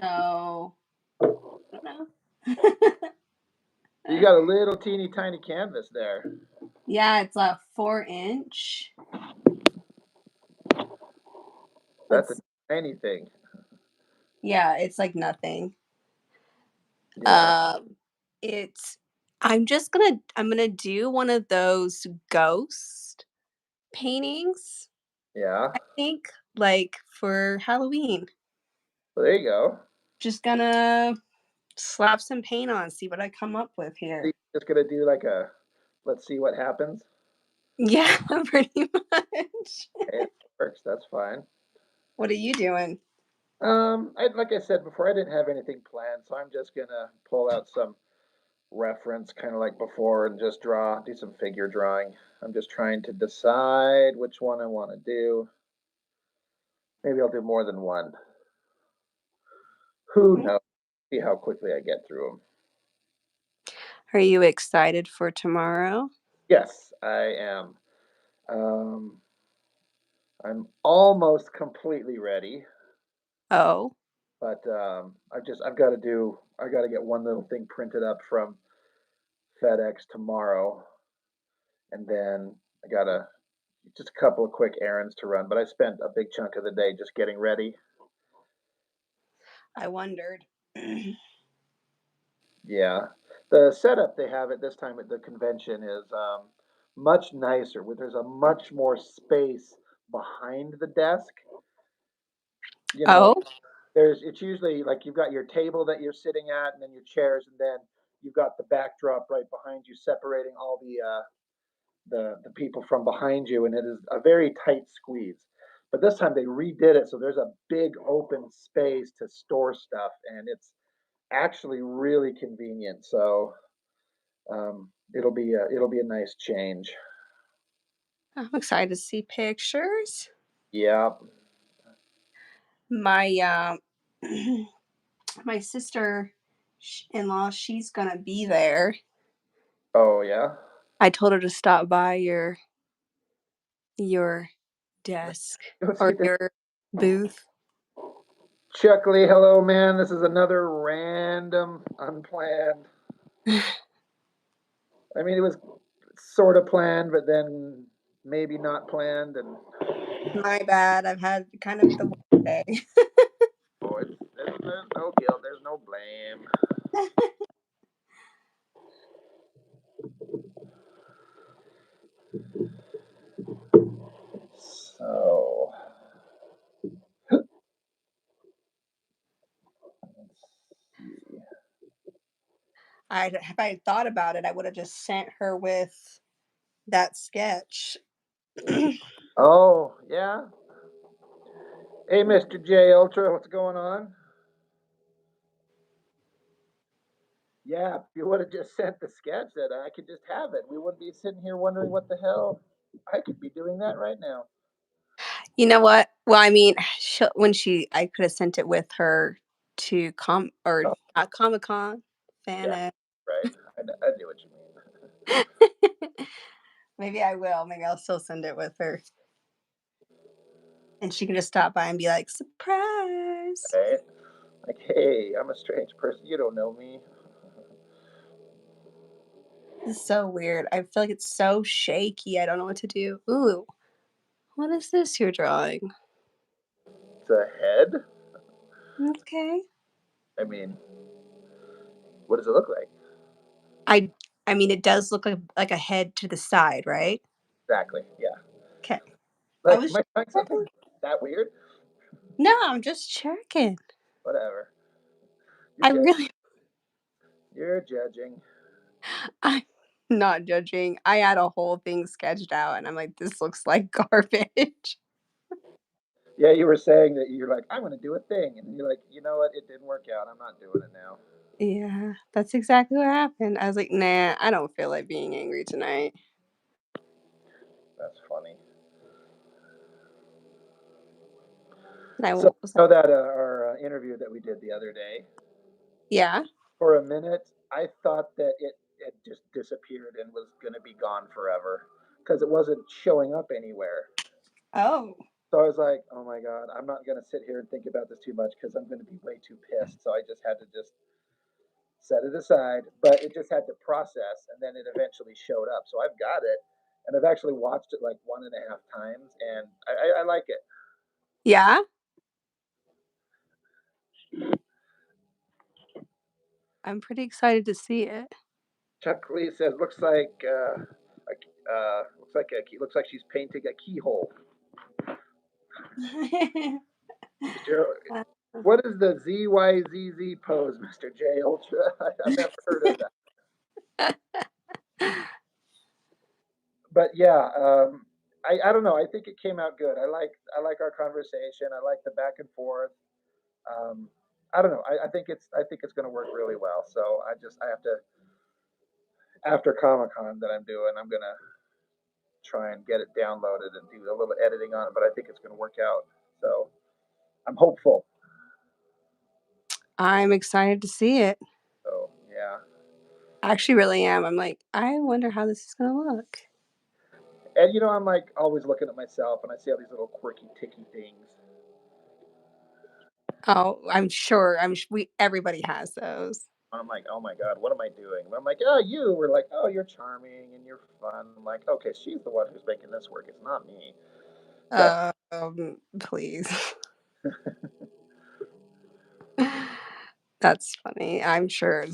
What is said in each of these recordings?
So, I don't know. You got a little teeny tiny canvas there. Yeah, it's a 4 inch. That's a It's tiny thing. yeah, it's like nothing. Yeah. Um, it's I'm gonna do one of those ghost paintings, Yeah. I think, like for Halloween. Well, there you go. Just gonna slap some paint on, see what I come up with So here. you're just gonna do like a let's see what happens. Yeah, pretty much. Hey, it works. That's fine. What are you doing? Like I said before, I didn't have anything planned, so I'm just gonna pull out some reference, kind of like before, and just do some figure drawing. I'm just trying to decide which one I want to do. Maybe I'll do more than one. Who knows? See how quickly I get through them. Are you excited for tomorrow? Yes, I am. Um, I'm almost completely ready, Oh, but I got to get one little thing printed up from FedEx tomorrow, and then I got to just a couple of quick errands to run. But I spent a big chunk of the day just getting ready. I wondered. Yeah, the setup they have at this time at the convention is much nicer. There's a much more space behind the desk. You know, Oh, it's usually like you've got your table that you're sitting at, and then your chairs, and then you've got the backdrop right behind you, separating all the people from behind you, and it is a very tight squeeze. But this time they redid it, so there's a big open space to store stuff, and it's actually really convenient. So it'll be a nice change. I'm excited to see pictures. Yeah. My my sister in law, she's gonna be there. Oh yeah. I told her to stop by your desk Go or see the your booth. Chuckley. Hello, man. This is another random, unplanned. I mean, it was sort of planned, but then maybe not planned, and My bad. I've had kind of the worst day. oh, there's no guilt. There's no blame. So, let's see. If I had thought about it, I would have just sent her with that sketch. Oh, yeah. Hey, Mr. J Ultra, what's going on? Yeah, if you would have just sent the sketch, that I could just have it. We wouldn't be sitting here wondering what the hell. I could be doing that right now. You know what? Well, I mean, I could have sent it with her to or Oh, not Comic Con, yeah, fan. right. I do what you mean. Maybe I will. Maybe I'll still send it with her. And she can just stop by and be like, surprise. Right? Like, hey, I'm a strange person. You don't know me. This is so weird. I feel like it's so shaky. I don't know what to do. Ooh, what is this you're drawing? It's a head. Okay. I mean, what does it look like? I I mean it does look like a head to the side, right? Exactly. Yeah. Okay. I Like, was am I trying something checking. that weird? No, I'm just checking. Whatever. You're I judging. really You're judging. I'm not judging. I had a whole thing sketched out and I'm like, this looks like garbage. Yeah, you were saying that you're like, I'm going to do a thing. And you're like, you know what? It didn't work out. I'm not doing it now. Yeah, that's exactly what happened. I was like, nah, I don't feel like being angry tonight. That's funny. And I So, was you like, know that our interview that we did the other day, yeah. for a minute, I thought that it just disappeared and was going to be gone forever because it wasn't showing up anywhere. Oh. So I was like, oh my god, I'm not gonna sit here and think about this too much because I'm gonna be way too pissed. So I just had to just set it aside, but it just had to process, and then it eventually showed up. So I've got it, and I've actually watched it like one and a half times, and I like it. Yeah, I'm pretty excited to see it. Chuck Lee says, looks like she's painting a keyhole. Mr. What is the ZYZZ pose, Mr. J Ultra? I've never heard of that. But yeah, I don't know. I think it came out good. I like our conversation. I like the back and forth. Um, I don't know. I think it's going to work really well. So I have to after Comic Con that I'm doing. I'm going to try and get it downloaded and do a little editing on it. But I think it's going to work out. So I'm hopeful. I'm excited to see it. So yeah. I actually really am. I'm like, I wonder how this is gonna look. And I'm like always looking at myself, and I see all these little quirky, ticky things. Oh, I'm sure. We everybody has those. I'm like, oh my god, what am I doing? And I'm like, oh, you. We're like, oh, you're charming and you're fun. I'm like, okay, she's the one who's making this work. It's not me. But Please. That's funny. I'm sure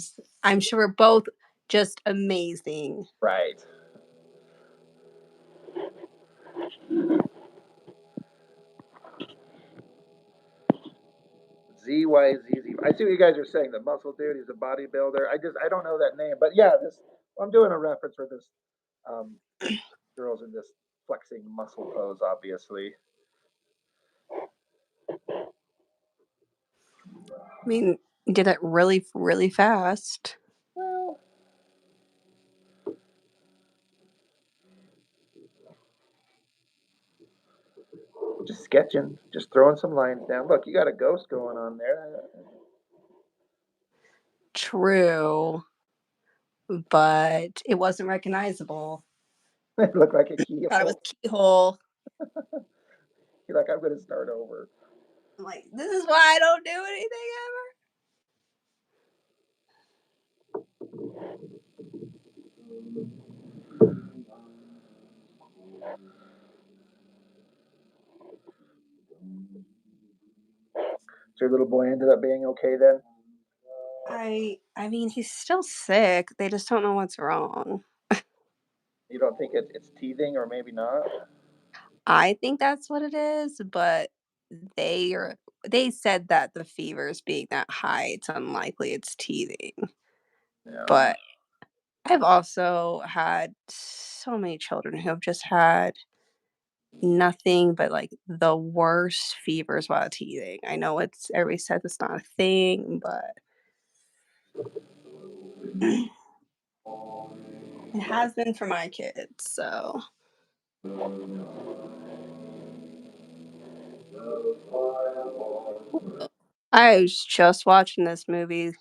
we're both just amazing. right, ZYZZ. I see what you guys are saying. The muscle dude, he's a bodybuilder. I don't know that name, but yeah, this. I'm doing a reference for this. Um, girls in this flexing muscle pose, obviously. I mean, you did it really, really fast. Well, just sketching, just throwing some lines down. Look, you got a ghost going on there. True, but it wasn't recognizable. It looked like a Thought it was keyhole. keyhole. You're like, I'm going to start over. I'm like, this is why I don't do anything So your little boy ended up being okay then? ever. I mean, he's still sick. They just don't know what's wrong. You don't think it's teething or maybe not? I think that's what it is, but they are they said that the fevers being that high, it's unlikely it's teething. Yeah. But I've also had so many children who have just had nothing but like the worst fevers while teething. I know it's everybody says it's not a thing, but it has been for my kids. So I was just watching this movie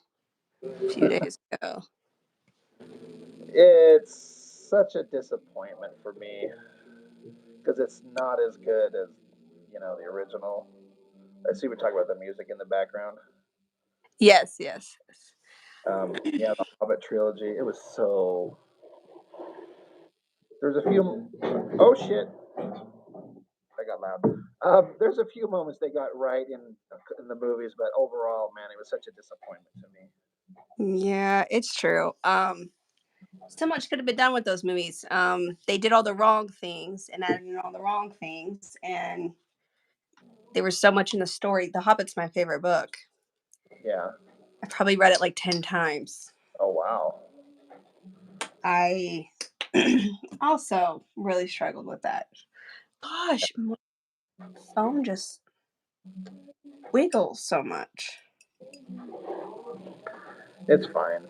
a few days ago. It's such a disappointment for me because it's not as good as the original. I see we're talking about the music in the background. Yes, yes, yes. Yeah, the Hobbit trilogy. It was so. There's a few. Oh shit! I got loud. There's a few moments they got right in the movies, but overall, man, it was such a disappointment to me. Yeah, it's true. So much could have been done with those movies. They did all the wrong things and added in all the wrong things, and there was so much in the story. The Hobbit's my favorite book. Yeah. I've probably read it like 10 times. Oh wow. I also really struggled with that. Gosh, my phone just wiggles so much. It's fine.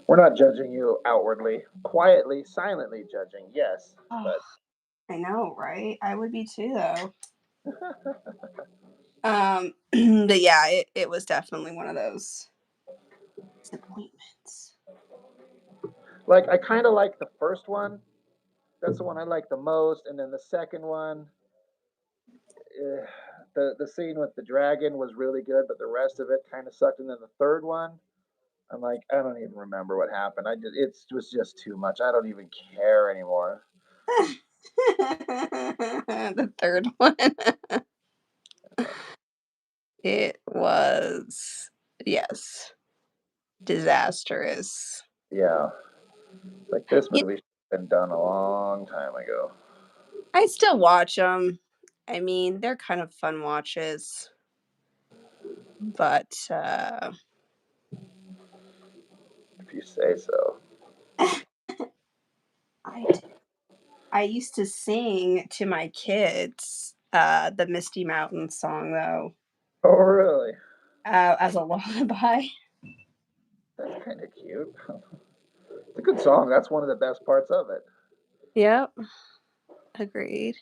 We're not judging you outwardly. Quietly, silently judging, yes. Oh, But I know, right? I would be too, though. But yeah, it was definitely one of those disappointments. like I kinda like the first one, That's the one I like the most. And then the second one, eh, the scene with the dragon was really good, but the rest of it kind of sucked. And then the third one, I'm like, I don't even remember what happened. It was just too much. I don't even care anymore. The third one. It was, yes, disastrous. Yeah, like this Yeah, movie should have been done a long time ago. I still watch them. I mean, they're kind of fun watches, but If you say so. I I used to sing to my kids the Misty Mountain song though, Oh, really? as a lullaby. That's kind of cute. It's a good song. That's one of the best parts of it. Yep, agreed.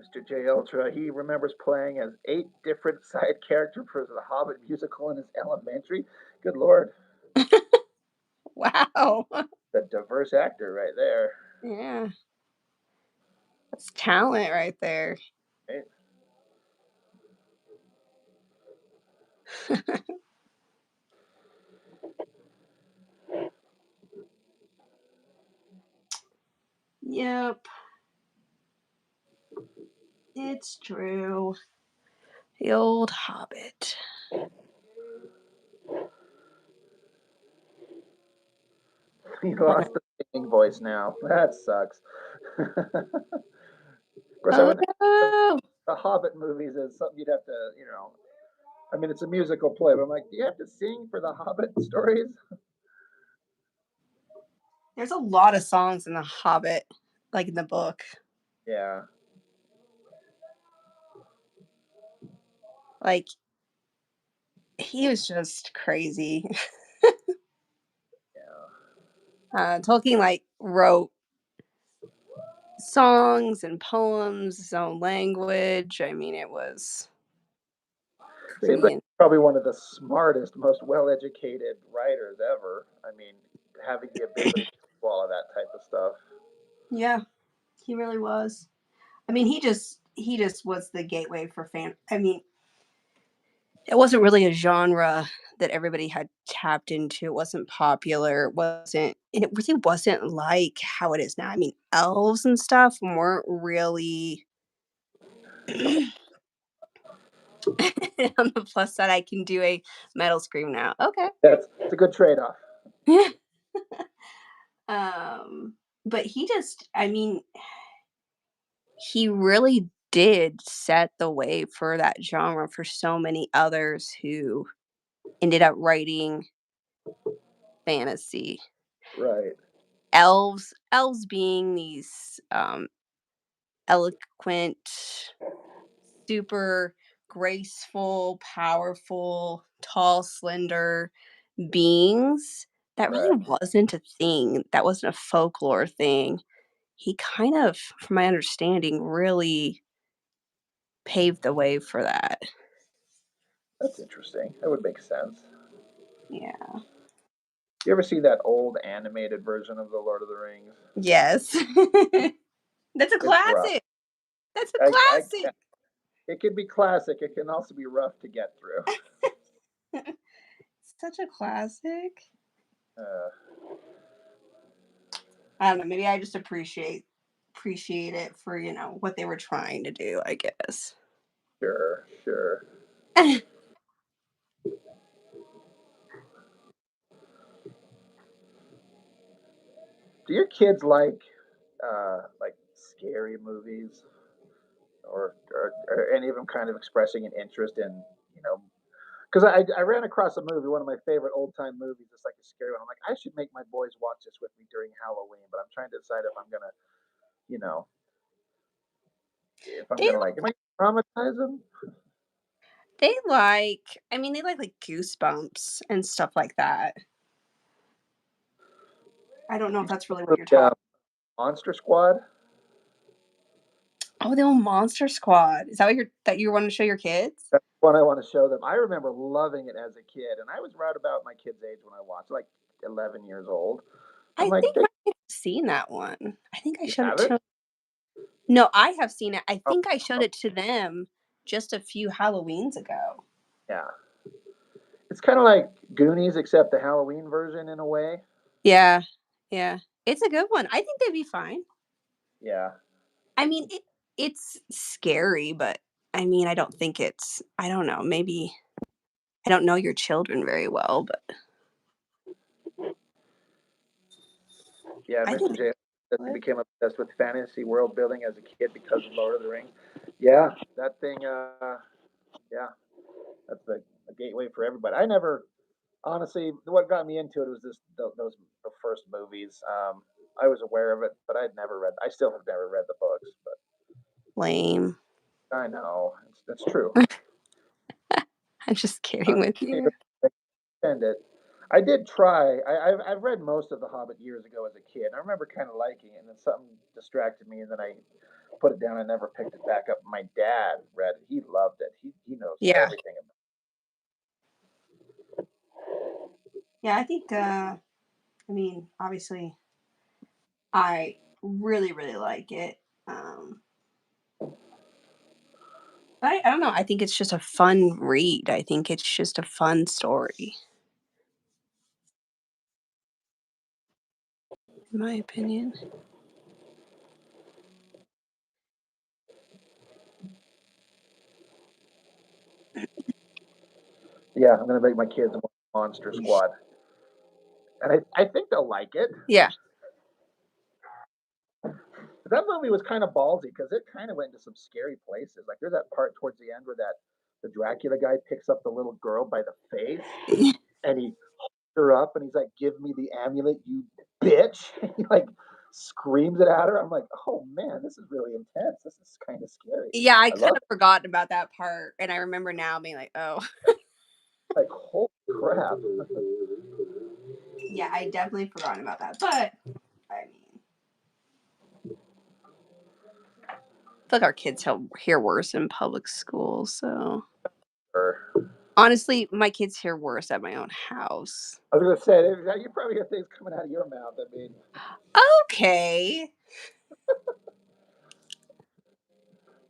Mr. J. Ultra, he remembers playing as 8 different side characters for the Hobbit musical in his elementary. Good lord, Wow. the diverse actor right there. Yeah, that's talent right there. Right? Yep, it's true. The old Hobbit. He lost the singing voice now. That sucks. Of course, I Oh wouldn't have no! the Hobbit movies as something you'd have to, I mean, it's a musical play, but I'm like, do you have to sing for the Hobbit stories? There's a lot of songs in The Hobbit, like in the book. Yeah, Like he was just crazy. yeah. Tolkien like wrote songs and poems, his own language. I mean, it was Seems pretty. like probably one of the smartest, most well-educated writers ever. I mean, having the ability to do all of that type of stuff. Yeah, he really was. I mean, he just was the gateway for fan. I mean, it wasn't really a genre that everybody had tapped into. It wasn't popular. It wasn't. It really wasn't like how it is now. I mean, elves and stuff weren't really. On the plus side, I can do a metal scream now. Okay. It's a good trade-off. um, but he just. I mean, he really did set the way for that genre for so many others who ended up writing fantasy. Right. Elves being these eloquent, super graceful, powerful, tall, slender beings. That Right. really wasn't a thing. That wasn't a folklore thing. He kind of, from my understanding, really paved the way for that. That's interesting. That would make sense. Yeah. You ever see that old animated version of The Lord of the Rings? Yes. That's a It's rough. classic. That's a I classic. it can be classic. It can also be rough to get through. Such a classic. Uh, I don't know, maybe I just appreciate it for, what they were trying to do, I guess. sure, sure. Do your kids like scary movies, or any of them kind of expressing an interest in you know because I ran across a movie, one of my favorite old time movies. It's like a scary one. I'm like, I should make my boys watch this with me during Halloween, but I'm trying to decide if I'm gonna, you know, if I'm They gonna like, am I gonna traumatize them? they they like Goosebumps and stuff like that. I don't know if You that's really see what you're the talking. Monster Squad? Oh, the old Monster Squad. Is that what you want to show your kids? That's one I want to show them. I remember loving it as a kid, and I was right about my kid's age when I watched, like 11 years old. I'm I like, think I have seen that one. I think I you showed it haven't? to No, I have seen it. I Oh, think I showed oh, it to them just a few Halloweens ago. yeah. It's kind of like Goonies, except the Halloween version in a way. Yeah. Yeah. It's a good one. I think they'd be fine. Yeah. I mean, it's scary, but I mean, I don't think it's I don't know, maybe I don't know your children very well, but Yeah, I Mr. think J says he what? became obsessed with fantasy world building as a kid because of Lord of the Rings. Yeah, that thing. Yeah, that's the gateway for everybody. I never, honestly, what got me into it was those the first movies. I was aware of it, but I'd never read. I still have never read the books, but Lame. I know that's true. I'm just I kidding with you. understand it. I did try. I've read most of The Hobbit years ago as a kid. I remember kind of liking it, and then something distracted me, and then I put it down. I never picked it back up. My dad read it. He loved it. He knows Yeah. everything about Yeah, I think I mean, obviously I really really like it. Um but I don't know. I think it's just a fun read. I think it's just a fun story, in my opinion. it. Yeah, I'm gonna make my kids watch Monster Squad, and I think they'll like it. Yeah. But that movie was kind of ballsy because it kind of went into some scary places. Like there's that part towards the end where that the Dracula guy picks up the little girl by the face and he her up and he's like, "Give me the amulet, you bitch!" He like screams it at her. I'm like, "Oh man, this is really intense. This is kind of scary." Yeah, I I kind love of forgotten about that part, and I remember now being like, "Oh, it. Like, holy crap! yeah, I definitely forgotten about that." But I mean, I feel like our kids hear worse in public school. So Or, honestly, my kids hear worse at my own house. I was gonna say, you probably got things coming out of your mouth. I mean, Okay,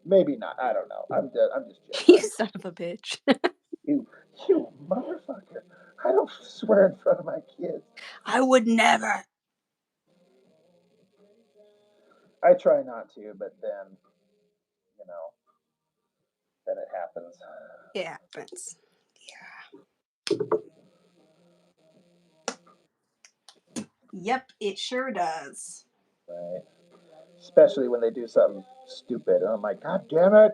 maybe not. I don't know. I'm just you joking. son of a bitch. You, you motherfucker! I don't swear in front of my kids. I would never. I try not to, but then you know, then it happens. It happens. Yep, it sure does. Right? Especially when they do something stupid. And I'm like, God damn it!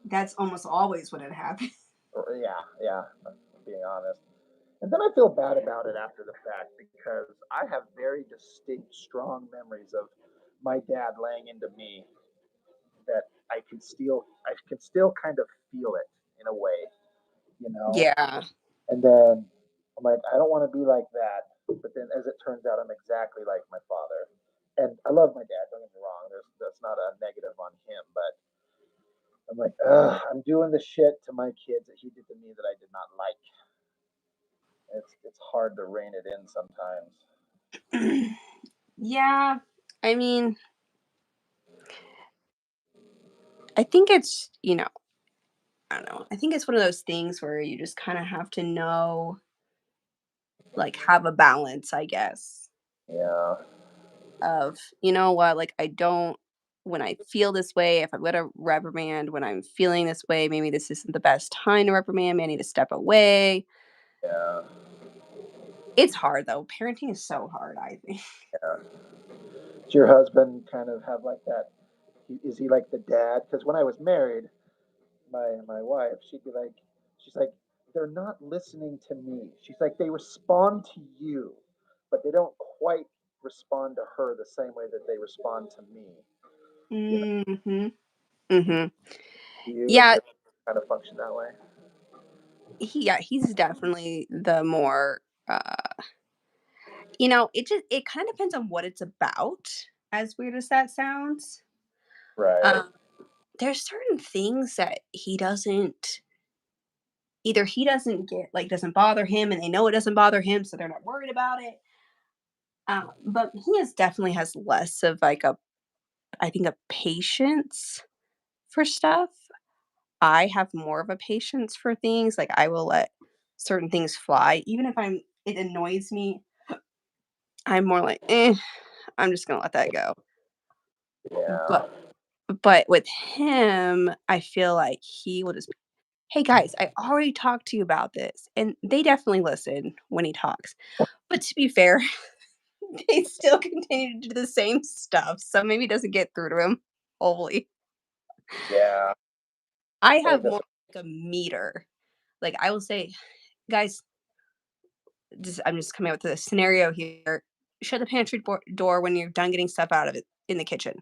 That's almost always what it happens. Or, yeah, yeah. I'm being honest. And then I feel bad about it after the fact because I have very distinct, strong memories of my dad laying into me that I can still kind of feel it in a way, you know. Yeah. And then I'm like, I don't want to be like that. But then, as it turns out, I'm exactly like my father. And I love my dad. Don't get me wrong. That's not a negative on him, but I'm like, ugh, I'm doing the shit to my kids that he did to me that I did not like. It's hard to rein it in sometimes. Yeah. I mean, I think it's, I don't know. I think it's one of those things where you just kind of have to know, like, have a balance, I guess, Yeah, of, you know what, like, I don't, when I feel this way, if I'm going to reprimand, when I'm feeling this way, maybe this isn't the best time to reprimand me. I need to step away. yeah, It's hard, though. Parenting is so hard, I think. yeah. Does your husband kind of have like that? Is he like the dad? Because when I was married, my wife, she'd be like, she's like, they're not listening to me. She's like, they respond to you, but they don't quite respond to her the same way that they respond to me. You know, Mm-hmm. Mm-hmm. do you and Yeah. your kind of function that way? He's definitely the more, it kind of depends on what it's about, as weird as that sounds. Right. Um, there's certain things that he doesn't get, like, doesn't bother him, and they know it doesn't bother him, so they're not worried about it. But he is definitely has less of like a, I think, a patience for stuff. I have more of a patience for things. Like I will let certain things fly, even if it annoys me. I'm more like, I'm just gonna let that go. Yeah. But with him, I feel like he will just, hey guys, I already talked to you about this, and they definitely listen when he talks. But to be fair, they still continue to do the same stuff, so maybe it doesn't get through to him wholly. Yeah. I I think have that's more like a meter. Like I will say, guys, I'm just coming up with a scenario here. Shut the pantry door when you're done getting stuff out of it in the kitchen.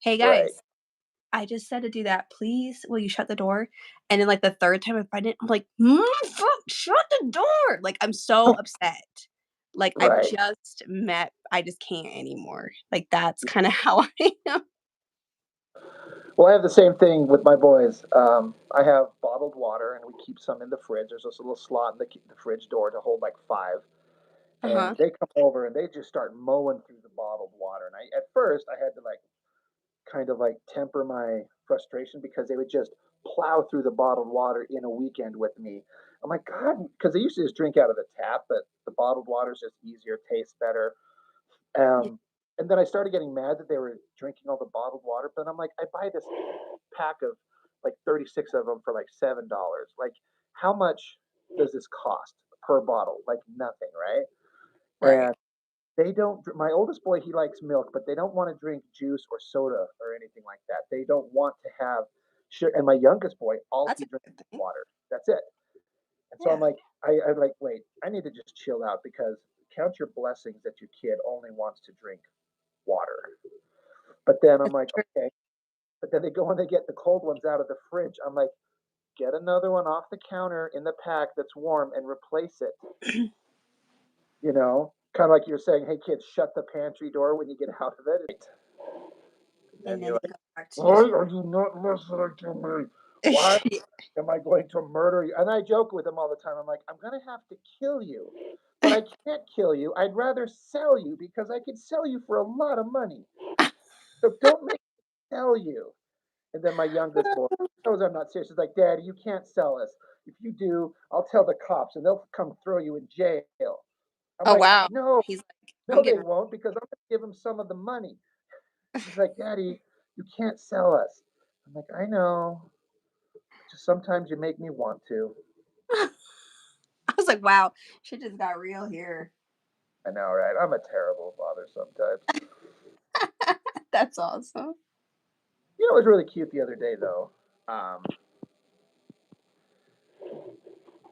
Hey right. guys, I just said to do that. Please, will you shut the door? And then like the third time I find it, I'm like, fuck, shut the door. Like I'm so upset. Like I've Right. just met, I just can't anymore. Like that's kind of how I am. Well, I have the same thing with my boys. I have bottled water, and we keep some in the fridge. There's this little slot in the fridge door to hold like five. Uh And huh. they come over and they just start mowing through the bottled water. And at first, I had to like kind of like temper my frustration because they would just plow through the bottled water in a weekend with me. I'm like, God, because they used to just drink out of the tap, but the bottled water is just easier, tastes better. Yeah. Um, and then I started getting mad that they were drinking all the bottled water. But I'm like, I buy this pack of like 36 of them for like $7. Like, how much does this cost per bottle? Like nothing, right? Right. And they don't. My oldest boy, he likes milk, but they don't want to drink juice or soda or anything like that. They don't want to have sugar. And my youngest boy, all That's he a drinks good is thing. water. That's it. And so I'm Yeah. like, I'm like, wait, I need to just chill out because count your blessings that your kid only wants to drink water. But then I'm That's like, true. okay. But then they go and they get the cold ones out of the fridge. I'm like, get another one off the counter in the pack that's warm and replace it. Kind of like you're saying, hey kids, shut the pantry door when you get out of it. And then And you're then like, you go back to why just are you not listening to me? Why am I going to murder you? And I joke with them all the time. I'm like, I'm going to have to kill you, but I can't kill you. I'd rather sell you because I could sell you for a lot of money. So don't make me sell you. And then my youngest boy knows I'm not serious. He's like, Daddy, you can't sell us. If you do, I'll tell the cops and they'll come throw you in jail. I'm oh like, wow. no, He's like, I'm no, they getting won't because I'm going to give them some of the money. He's like, Daddy, you can't sell us. I'm like, I know. Just sometimes you make me want to. I was like, wow, shit just got real here. I know, right? I'm a terrible father sometimes. That's awesome. It was really cute the other day, though. Um,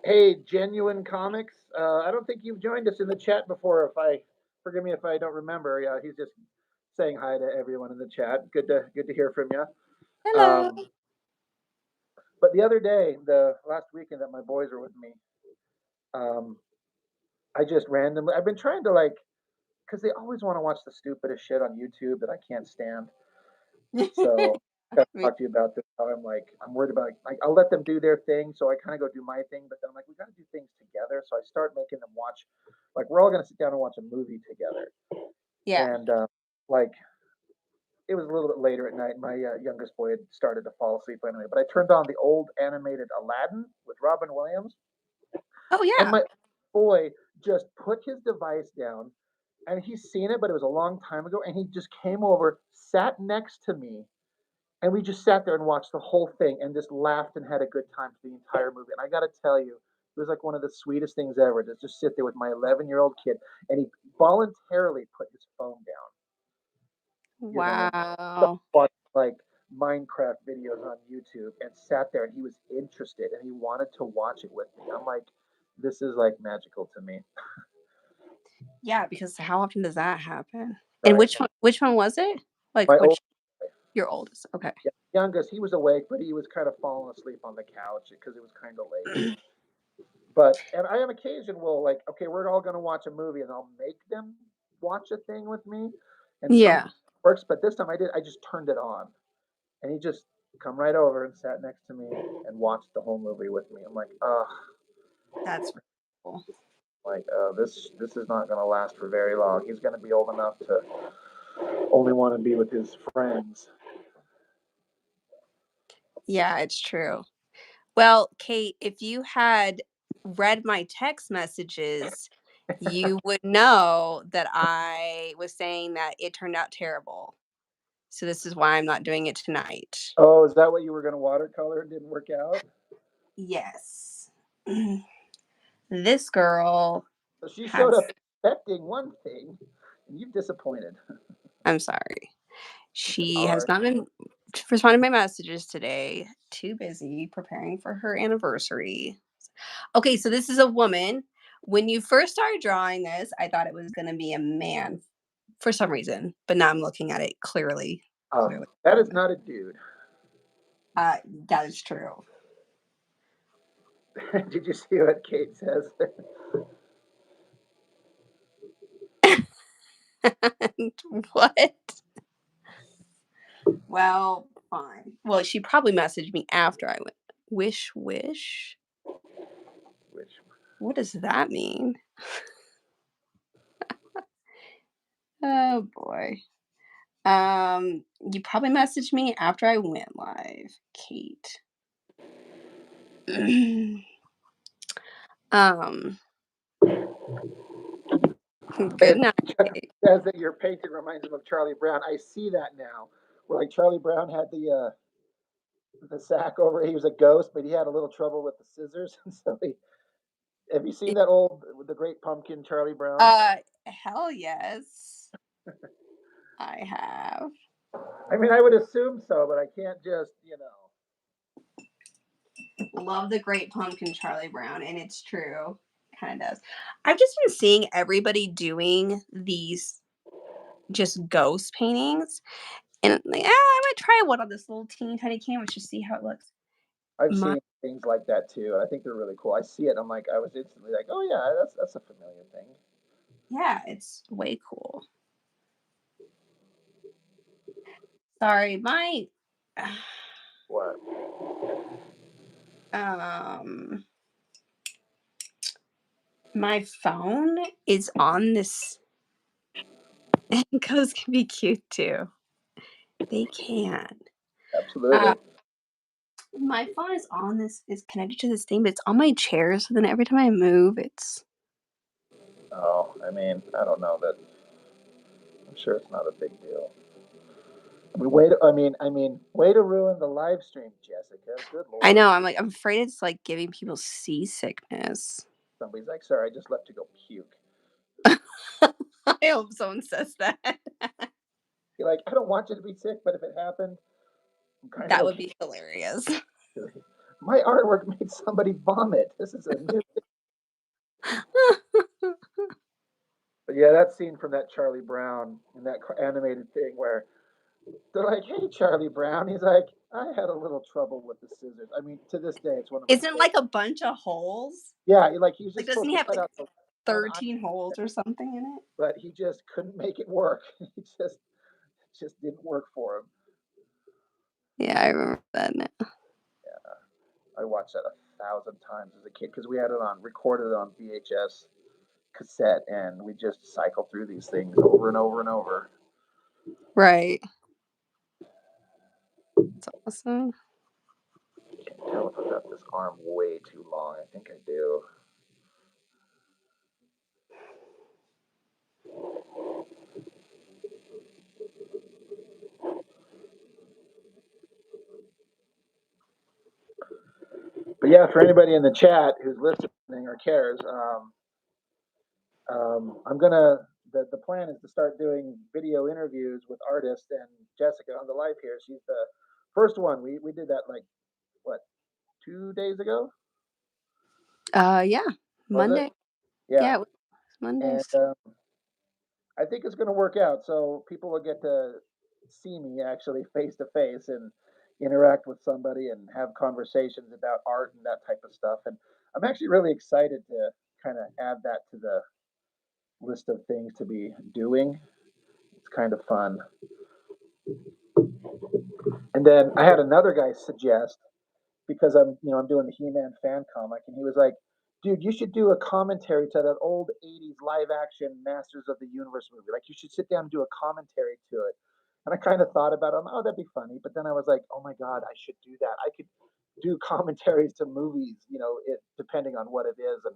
hey, Genuine Comics. I don't think you've joined us in the chat before. If I forgive me if I don't remember. Yeah, he's just saying hi to everyone in the chat. Good to hear from you. Hello. Um, but the other day, the last weekend that my boys were with me, um, I just randomly. I've been trying to like because they always want to watch the stupidest shit on YouTube that I can't stand. So I gotta Me- talk to you about this. How I'm worried about like I'll let them do their thing, so I kind of go do my thing, but then I'm like, we got to do things together. So I start making them watch. Like we're all gonna sit down and watch a movie together, yeah. and like it was a little bit later at night. My youngest boy had started to fall asleep anyway, but I turned on the old animated Aladdin with Robin Williams, Oh and yeah. my boy just put his device down, and he's seen it, but it was a long time ago, and he just came over, sat next to me, and we just sat there and watched the whole thing and just laughed and had a good time for the entire movie. And I got to tell you, it was like one of the sweetest things ever to just sit there with my 11-year-old kid, and he voluntarily put his phone down, and Wow. watched like Minecraft videos on YouTube and sat there and he was interested and he wanted to watch it with me. I'm like, this is like magical to me. Yeah, because how often does that happen? And Right. which one was it? Like My old which your oldest? Okay. youngest, he was awake, but he was kind of falling asleep on the couch because it was kind of late. But and I on occasion will like, okay, we're all gonna watch a movie and I'll make them watch a thing with me. And Yeah, sometimes it works, but this time I just turned it on. And he just come right over and sat next to me and watched the whole movie with me. I'm like, oh, that's cool. Like, this is not going to last for very long. He's going to be old enough to only want to be with his friends. Yeah, it's true. Well, Kate, if you had read my text messages, you would know that I was saying that it turned out terrible. So this is why I'm not doing it tonight. Oh, is that what you were going to watercolor and didn't work out? Yes. This girl So she showed has, up expecting one thing, and you've disappointed. I'm sorry. She All has right. not been responding to my messages today. Too busy preparing for her anniversary. Okay, so this is a woman. When you first started drawing this, I thought it was going to be a man for some reason, but now I'm looking at it clearly. Clearly, That is not a dude. uh, that is true. Did you see what Kate says? What? Well, fine. Well, she probably messaged me after I went. Wish. Which What does that mean? Oh boy. You probably messaged me after I went live, Kate. um, good it night, Kate. says that your painting reminds him of Charlie Brown. I see that now. Where like Charlie Brown had the sack over. He was a ghost, but he had a little trouble with the scissors, and so he. Have you seen that old The Great Pumpkin, Charlie Brown? Uh, hell yes, I have. I mean, I would assume so, but I can't just, Love the Great Pumpkin, Charlie Brown, and it's true. Kind of does. I've just been seeing everybody doing these just ghost paintings, and like, I might try one on this little teeny tiny canvas to see how it looks. I've My seen things like that too, and I think they're really cool. I see it, I'm like, I was instantly like, oh yeah, that's a familiar thing. Yeah, it's way cool. Sorry, my What? um my phone is on this. Ghosts can be cute too. They can. Absolutely. Uh, my phone is on this is connected to this thing, but it's on my chair. So then every time I move, it's Oh, I mean, I don't know that. I'm sure it's not a big deal. I mean, way to ruin the live stream, Jessica. Good I lord. know. I'm afraid it's like giving people seasickness. Somebody's like, sorry, I just left to go puke. I hope someone says that. You're like, I don't want you to be sick, but if it happened, I'm kind of That would okay. be hilarious. My artwork made somebody vomit. This is a new. But yeah, that scene from that Charlie Brown and that animated thing where they're like, "Hey, Charlie Brown," he's like, "I had a little trouble with the scissors." I mean, to this day, it's one of my Isn't favorite. like a bunch of holes? Yeah, like he was Like, just doesn't supposed he to have cut like out the one eye, 13 holes or something in it? but he just couldn't make it work. He just didn't work for him. Yeah, I remember that now. Yeah, I watched that 1,000 times as a kid because we had it on recorded on VHS cassette, and we just cycle through these things over and over and over. Right. It's awesome. I can't tell if I've got this arm way too long. I think I do. But yeah, for anybody in the chat who's listening or cares, I'm gonna. The plan is to start doing video interviews with artists, and Jessica on the live here. She's the first one. We did that like what 2 days ago, Yeah. was it? Monday. Yeah, Yeah, it was and Mondays. I think it's gonna work out. So people will get to see me actually face to face and interact with somebody and have conversations about art and that type of stuff. And I'm actually really excited to kind of add that to the list of things to be doing. It's kind of fun. And then I had another guy suggest because I'm doing the He-Man fan comic, and he was like, dude, you should do a commentary to that old '80s live action Masters of the Universe movie. Like, you should sit down and do a commentary to it. And I kind of thought about it. Oh, that'd be funny. But then I was like, oh my god, I should do that. I could do commentaries to movies, depending on what it is, and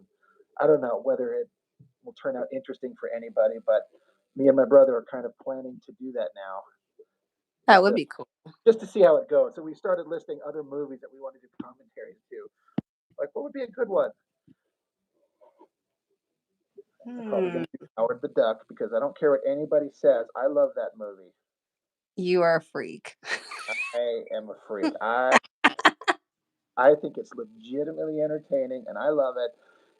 I don't know whether it will turn out interesting for anybody. But me and my brother are kind of planning to do that now, That just would to be cool. just to see how it goes. So we started listing other movies that we want to do commentaries to. Like, what would be a good one? I'm probably Hmm. going to do Howard the Duck because I don't care what anybody says. I love that movie. You are a freak. I am a freak. I think it's legitimately entertaining, and I love it.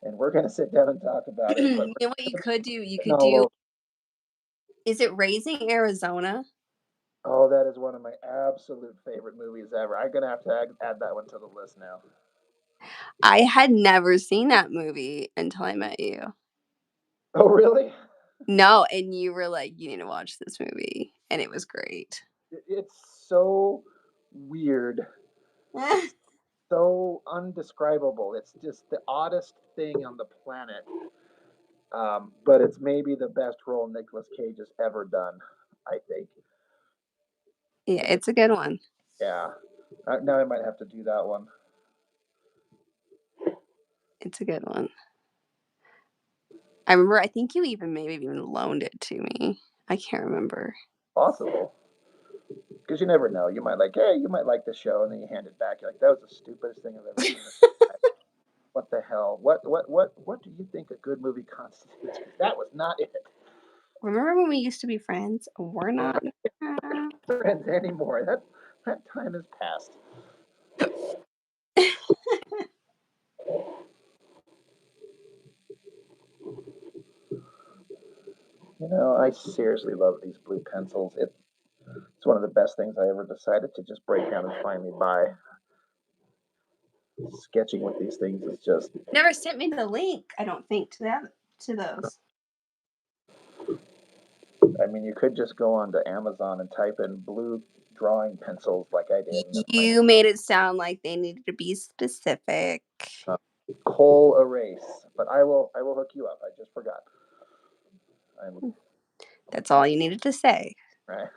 And we're going to sit down and talk about it. But You know what you could do? You we're could all do. over. Is it Raising Arizona? Oh, that is one of my absolute favorite movies ever. I'm going to have to add that one to the list now. I had never seen that movie until I met you. Oh, really? No, and you were like, "You need to watch this movie," and it was great. It's so weird, so undescribable. It's just the oddest thing on the planet. But it's maybe the best role Nicolas Cage has ever done, I think. Yeah, Because it's a good one. yeah, now I might have to do that one. It's a good one. I remember. I think you even maybe even loaned it to me. I can't remember. Possible. Because you never know. You might like, hey, you might like the show, and then you hand it back. You're like, that was the stupidest thing I've ever seen. What the hell? What do you think a good movie constitutes? Because that was not it. Remember when we used to be friends? We're We're not. not friends anymore. That time has passed. I seriously love these blue pencils. It's one of the best things I ever decided to just break down and finally buy. Sketching with these things is just. Never sent me the link. I don't think to those. I mean, you could just go onto Amazon and type in blue drawing pencils like I did, and then find You made it sound like they needed to be specific. uh, coal erase. But I will hook you up. I just forgot. I'm That's all you needed to say. right.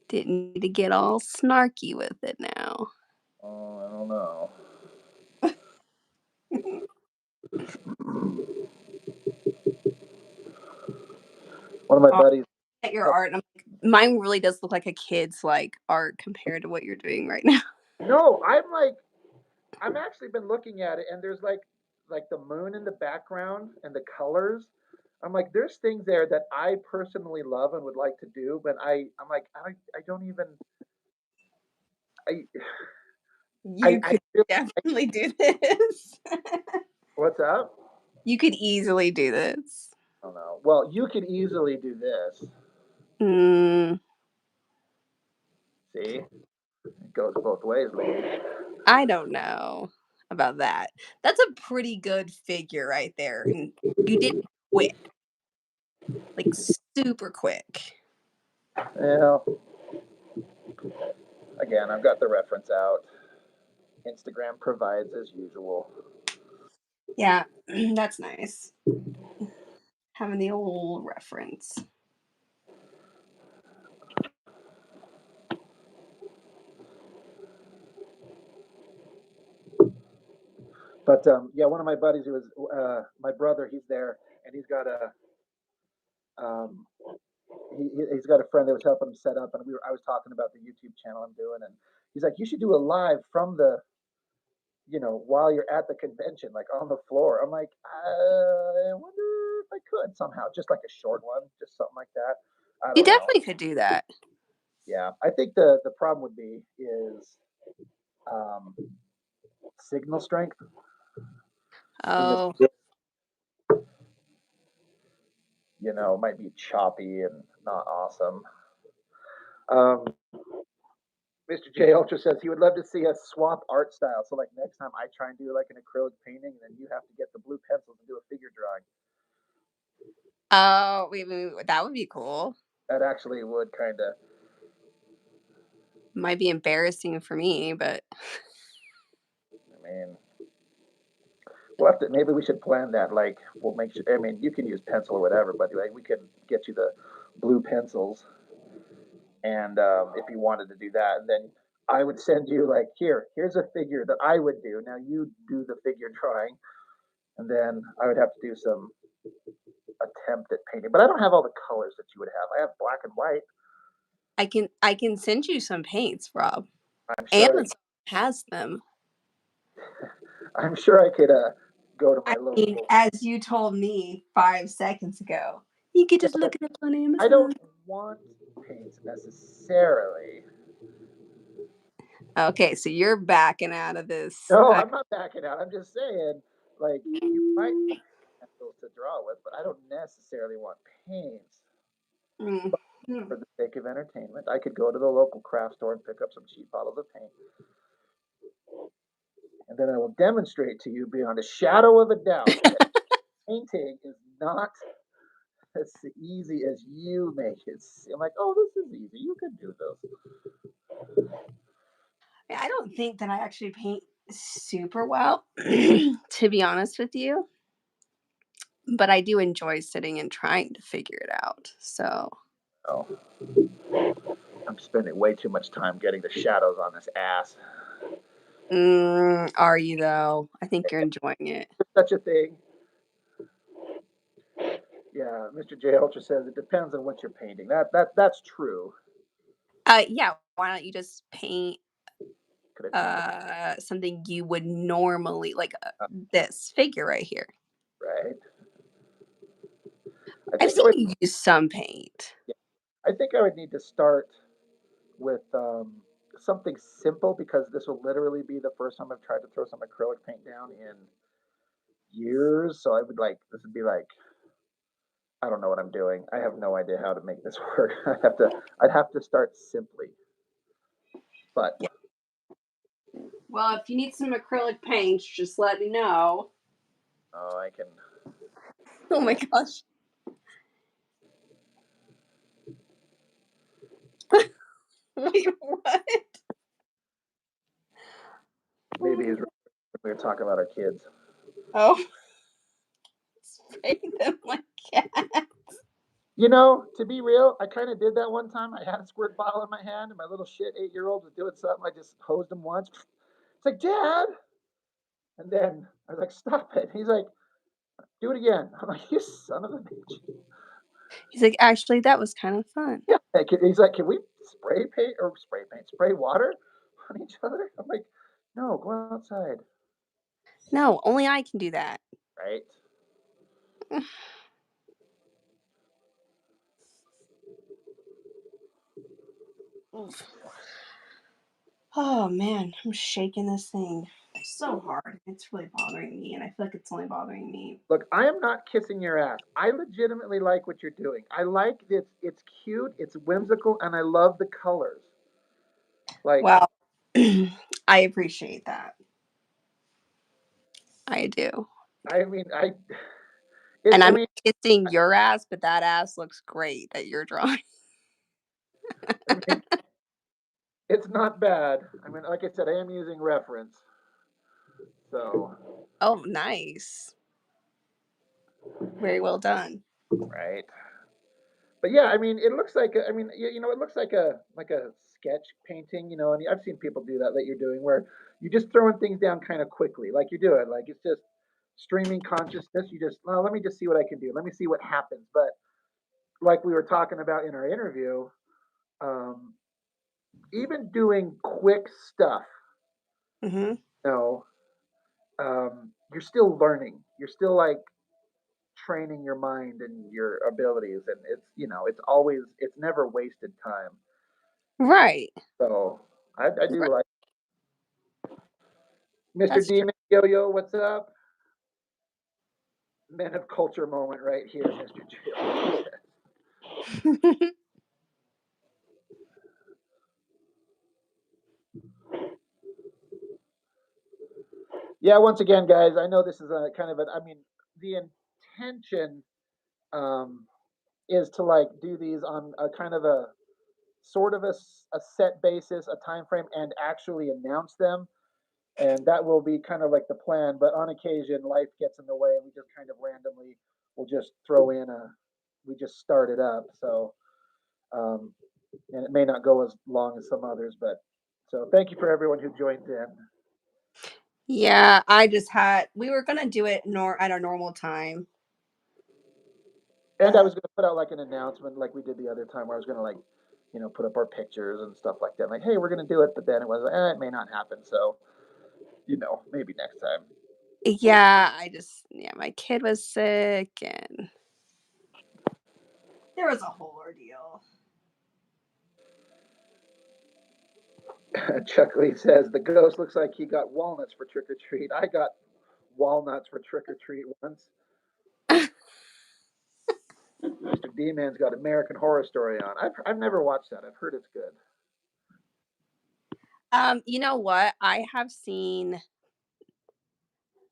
Didn't need to get all snarky with it now. Oh, I don't know. One of my Oh, buddies. at your art, and I'm like, mine really does look like a kid's like art compared to what you're doing right now. No, I'm actually been looking at it, and there's like the moon in the background and the colors. I'm like, there's things there that I personally love and would like to do, but I'm like, I don't even. I You I could really, definitely do this. what's up? You could easily do this. I don't know. Well, you could easily do this. Mm, See, it goes both ways, lady. I don't know about that. That's a pretty good figure right there. And you did it quick, like super quick. Well, again, I've got the reference out. Instagram provides as usual. Yeah, that's nice. Having the old reference. But yeah, one of my buddies who was my brother, he's there, and he's got a um, he's got a friend that was helping him set up, and I was talking about the YouTube channel I'm doing, and he's like, you should do a live from the while you're at the convention, like on the floor. I'm like, I wonder if I could somehow, just like a short one, just something like that. I You don't know. definitely could do that. Yeah, I think the problem would be is um, signal strength. In this, Oh, might be choppy and not awesome. Um, Mr. J Ultra says he would love to see us swap art style. So like next time I try and do like an acrylic painting, then you have to get the blue pencils and do a figure drawing. oh, that would be cool. That actually would kind of. Might be embarrassing for me, but I mean, we'll have to. Maybe we should plan that. Like, we'll make sure. I mean, you can use pencil or whatever, but like, we can get you the blue pencils, and if you wanted to do that, and then I would send you like, here's a figure that I would do. Now you do the figure drawing, and then I would have to do some attempt at painting. But I don't have all the colors that you would have. I have black and white. I can send you some paints, Rob. I'm sure. Amazon has them. I'm sure I could go to I my mean, local. as you told me 5 seconds ago, you could Yeah, just but look it up on I Amazon. don't want paints necessarily. Okay, so you're backing out of this. No, I'm not backing out. I'm just saying, like, you might Mm, want pencils to draw with, but I don't necessarily want paints. mm, But mm. for the sake of entertainment, I could go to the local craft store and pick up some cheap bottles of paint, and then I will demonstrate to you beyond a shadow of a doubt that painting is not as easy as you make it. I'm like, oh, this is easy. You could do this. I don't think that I actually paint super well, to be honest with you, but I do enjoy sitting and trying to figure it out. So, Oh, I'm spending way too much time getting the shadows on this ass. are you though? I think you're enjoying it. Such a thing. Yeah, Mr. J Ultra says it depends on what you're painting. That's true. Yeah. Why don't you just paint Could I paint it? something you would normally like this figure right here? Right. I I've think I seen would. you use some paint. Yeah, I think I would need to start with something simple because this will literally be the first time I've tried to throw some acrylic paint down in years. So I would like this would be like I don't know what I'm doing. I have no idea how to make this work. I'd have to start simply. But Yeah. Well, if you need some acrylic paints, just let me know. oh, I can. Oh my gosh. Wait, what? Maybe he's we were talking about our kids. Oh, spray them like cat. To be real, I kind of did that one time. I had a squirt bottle in my hand, and my little shit 8-year-old was doing something. I just hosed him once. It's like, Dad. And then I was like, stop it. He's like, do it again. I'm like, you son of a bitch. He's like, actually, that was kind of fun. Yeah. He's like, can we spray water on each other? I'm like, no, go outside. No, only I can do that. Right. Oh man, I'm shaking this thing so hard. It's really bothering me, and I feel like it's only bothering me. Look, I am not kissing your ass. I legitimately like what you're doing. I like this. It's cute. It's whimsical, and I love the colors. Like, Well, I appreciate that. I do. I mean, it's. And I I'm mean, not kissing your ass, but that ass looks great that you're drawing. I mean, it's not bad. I mean, like I said, I am using reference. So, Oh, nice. Very well done. right. But yeah, I mean, it looks like I mean, it looks like a sketch painting, and I've seen people do that you're doing where you're just throwing things down kind of quickly, like you're doing, like it's just streaming consciousness. You just, well, let me just see what I can do. Let me see what happens. But like we were talking about in our interview, um, even doing quick stuff, Hmm. you know, you're still learning. You're still like training your mind and your abilities, and it's never wasted time. Right. So I do Right. like Mr. That's true. Demon Yo Yo. What's up? Men of culture moment right here, Mr. Jill. Yeah, once again, guys, I know this is a kind of I mean, the intention um, is to like do these on a kind of a sort of a set basis, a time frame, and actually announce them. and that will be kind of like the plan. But on occasion, life gets in the way, and we just kind of randomly will just throw in a. We just start it up. So, um, and it may not go as long as some others, but so thank you for everyone who joined in. Yeah, I just had we were gonna do it at our normal time, And I but was going to put out like an announcement, like we did the other time, where I was going to like, put up our pictures and stuff like that. Like, hey, we're going to do it, but then it was, it may not happen. So, maybe next time. yeah, my kid was sick and there was a whole ordeal. Chuck Lee says the ghost looks like he got walnuts for trick or treat. I got walnuts for trick or treat once. Mr. D Man's got American Horror Story on. I've never watched that. I've heard it's good. You know what? I have seen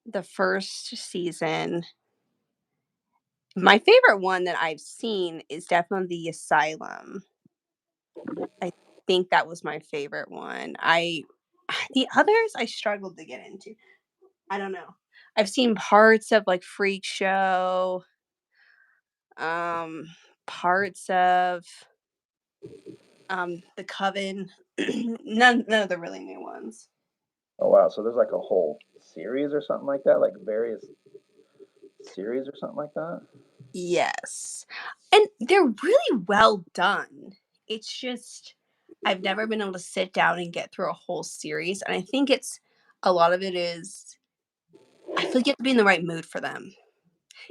the first season. My favorite one that I've seen is definitely The Asylum. I think that was my favorite one. I the others I struggled to get into. I don't know. I've seen parts of like Freak Show, um, parts of The Coven. None of the really new ones. Oh wow! So there's like a whole series or something like that, like various series or something like that. Yes. And they're really well done. It's just I've never been able to sit down and get through a whole series, and I think it's a lot of it is I feel like you have to be in the right mood for them.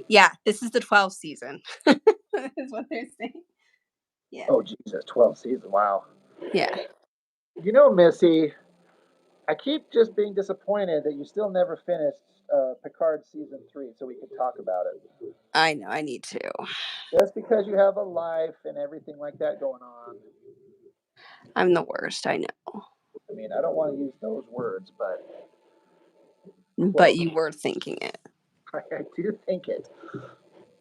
Yeah, this is the 12th season. Is what they're saying. Yeah. Oh Jesus, 12 seasons! Wow. Yeah. Missy, I keep just being disappointed that you still never finished Picard season 3, so we could talk about it. I know, I need to. Just because you have a life and everything like that going on. I'm the worst, I know. I mean, I don't want to use those words, but But close. you were thinking it. I do think it.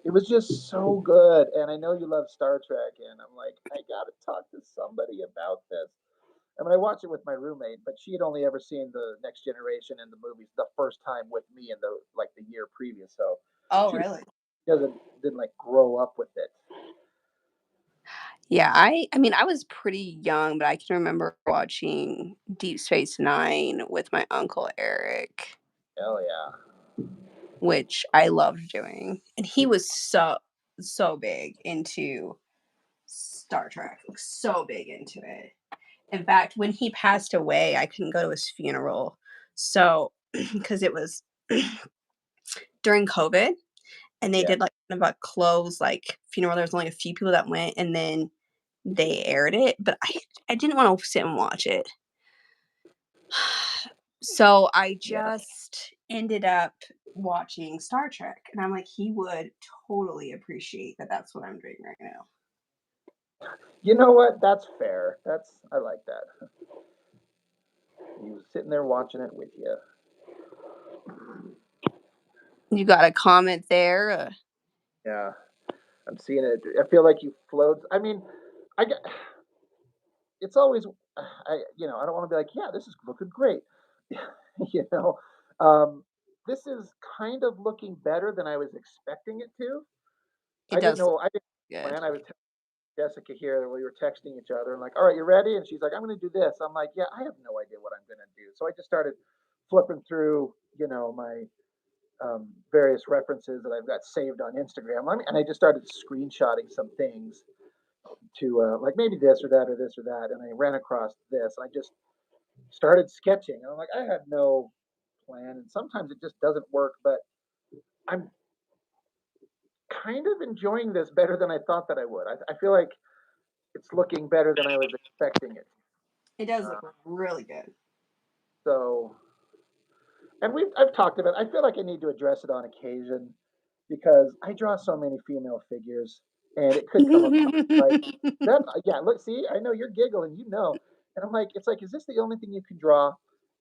It was just so good, and I know you love Star Trek, and I'm like, I gotta talk to somebody about this. I mean, I watched it with my roommate, but she had only ever seen the Next Generation and the movies the first time with me in the year previous, so Oh, she really? didn't like grow up with it. Yeah, I mean, I was pretty young, but I can remember watching Deep Space Nine with my uncle Eric, Hell yeah. which I loved doing. And he was so big into Star Trek, like so big into it. In fact, when he passed away, I couldn't go to his funeral. So, because it was during COVID and they Yeah. did like kind of a closed like funeral. There was only a few people that went and then they aired it, but I didn't want to sit and watch it. So I Yeah. just ended up watching Star Trek and I'm like he would totally appreciate that that's what I'm doing right now. You know what? That's fair. I like that. He was sitting there watching it with you. You got a comment there? Yeah. I'm seeing it. I feel like you flowed. I mean, I get, it's always, I don't want to be like, yeah, this is looking great. you know, um, this is kind of looking better than I was expecting it to. It does look I didn't good. plan. I was Jessica here, we were texting each other and like, all right, you ready? And she's like, I'm going to do this. I'm like, yeah, I have no idea what I'm going to do. So I just started flipping through, my various references that I've got saved on Instagram. And I just started screenshotting some things to like maybe this or that or this or that. And I ran across this. And I just started sketching. And I'm like, I had no plan. And sometimes it just doesn't work. But I'm kind of enjoying this better than I thought that I would. I feel like it's looking better than I was expecting it. It does Uh, look really good. so, and I've talked about. I feel like I need to address it on occasion because I draw so many female figures, and it could come across like that. Yeah, look, see, I know you're giggling, and I'm like, it's like, is this the only thing you can draw?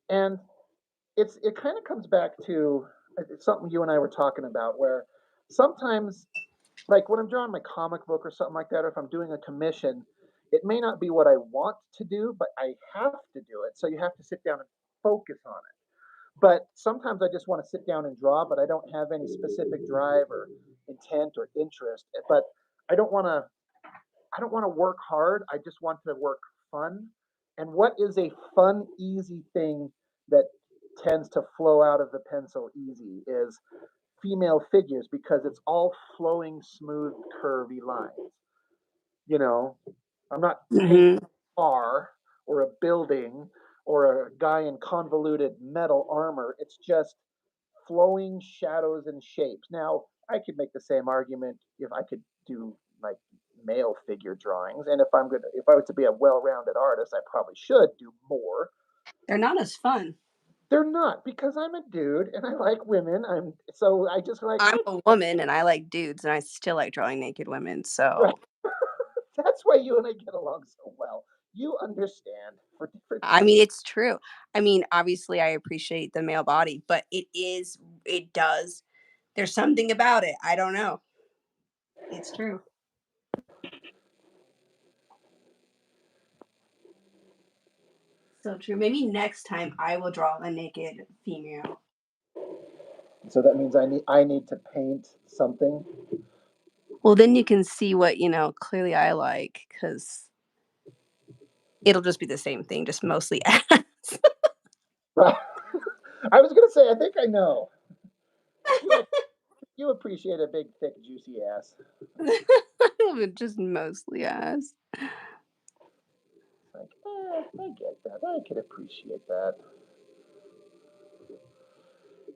And it kind of comes back to it's something you and I were talking about, where sometimes, like when I'm drawing my comic book or something like that, or if I'm doing a commission, it may not be what I want to do, but I have to do it. So you have to sit down and focus on it. But sometimes I just want to sit down and draw, but I don't have any specific drive or intent or interest. But I don't want to I don't want to work hard. I just want to work fun. And what is a fun, easy thing that tends to flow out of the pencil easy is female figures because it's all flowing, smooth, curvy lines. You know, I'm not painting Hmm. a car or a building or a guy in convoluted metal armor. It's just flowing shadows and shapes. Now, I could make the same argument if I could do like male figure drawings, and if I was to be a well-rounded artist, I probably should do more. They're not as fun. They're not because I'm a dude and I like women. I just like I'm a woman and I like dudes and I still like drawing naked women. right. So, That's why you and I get along so well. You understand for different I mean, it's true. I mean, obviously, I appreciate the male body, but it does, there's something about it. I don't know. It's true. So true. Maybe next time I will draw a naked female. so that means I need to paint something. Well, then you can see what, clearly I like because it'll just be the same thing, just mostly ass. Right. I was gonna say I think I know. You you appreciate a big, thick, juicy ass. Just mostly ass. Like, I get that. I can appreciate that.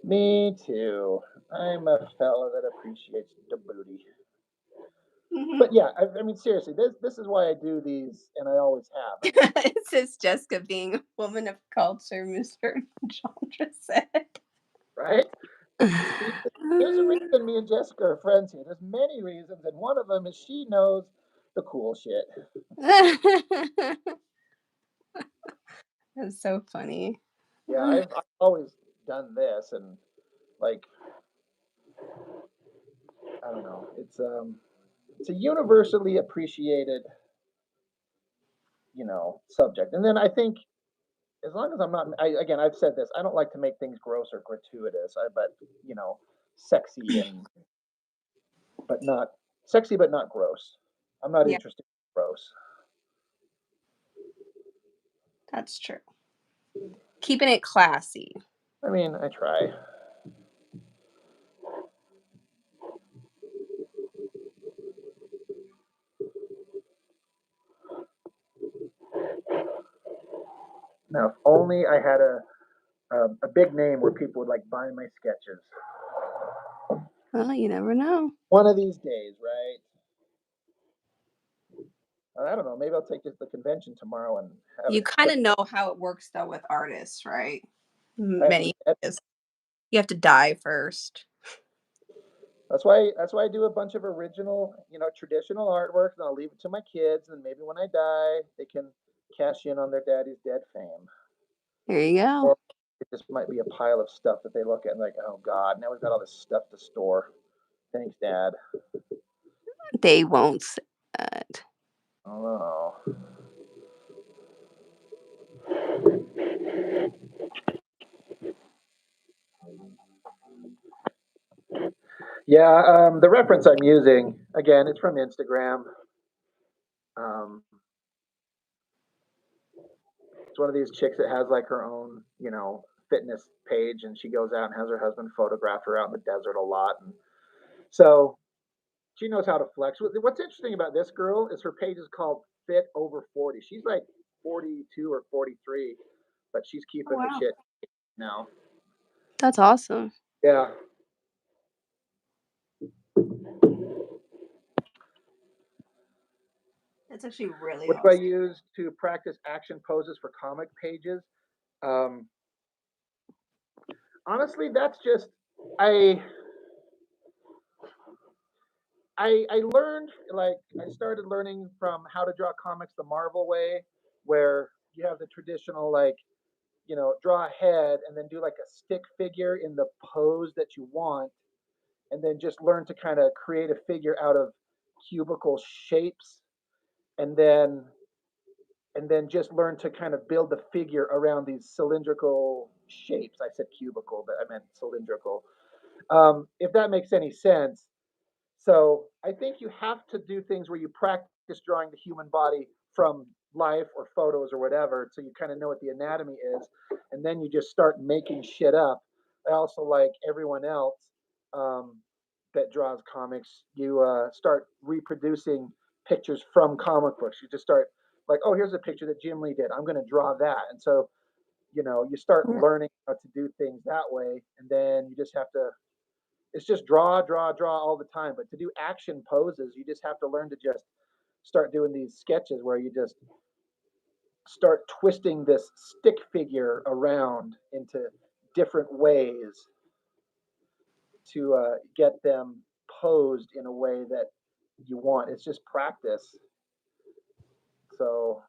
Me too. I'm a fella that appreciates the booty. Hmm. But yeah, I mean, seriously, this is why I do these, and I always have. I mean, It says Jessica being a woman of culture, Mr. Chandra said. right? See, there's a reason me and Jessica are friends here. There's many reasons, and one of them is she knows the cool shit. That's so funny. Yeah, I've always done this, and like, I don't know, it's a universally appreciated, subject. And then I think as long as I'm not, again, I've said this, I don't like to make things gross or gratuitous. But you know, sexy and but not sexy, but not gross. I'm not Yeah, interested in gross. that's true. Keeping it classy. I mean, I try. Now, if only I had a big name where people would like buy my sketches. Well, you never know. One of these days, right? I don't know. Maybe I'll take this to the convention tomorrow and have You it kind put. of know how it works though with artists, right? I have to Many get. is you have to die first. That's why I do a bunch of original, traditional artwork, and I'll leave it to my kids, and maybe when I die, they can cash in on their daddy's dead fame. There you go. Or it just might be a pile of stuff that they look at and like, oh God, now we've got all this stuff to store. Thanks, Dad. They won't say that. Oh. Yeah, the reference I'm using, again, it's from Instagram. Um, it's one of these chicks that has like her own, fitness page, and she goes out and has her husband photograph her out in the desert a lot. And so she knows how to flex. What's interesting about this girl is her page is called Fit Over 40. She's like 42 or 43, but she's Oh keeping the wow, shit now. that's awesome. Yeah. That's actually really What do I awesome. use to practice action poses for comic pages? Um, honestly, that's just I I learned like I started learning from How to Draw Comics the Marvel way, where you have the traditional like draw a head and then do like a stick figure in the pose that you want, and then just learn to kind of create a figure out of cubicle shapes, and then and then just learn to kind of build the figure around these cylindrical shapes. I said cubical, but I meant cylindrical. If that makes any sense. So I think you have to do things where you practice drawing the human body from life or photos or whatever, so you kind of know what the anatomy is, and then you just start making shit up. I also, like everyone else um, that draws comics, you start reproducing pictures from comic books. You just start like, oh, here's a picture that Jim Lee did. I'm going to draw that, and so you start learning how to do things that way, and then you just have to it's just draw, draw, draw all the time. But to do action poses, you just have to learn to just start doing these sketches where you just start twisting this stick figure around into different ways to get them posed in a way that you want. It's just practice. So,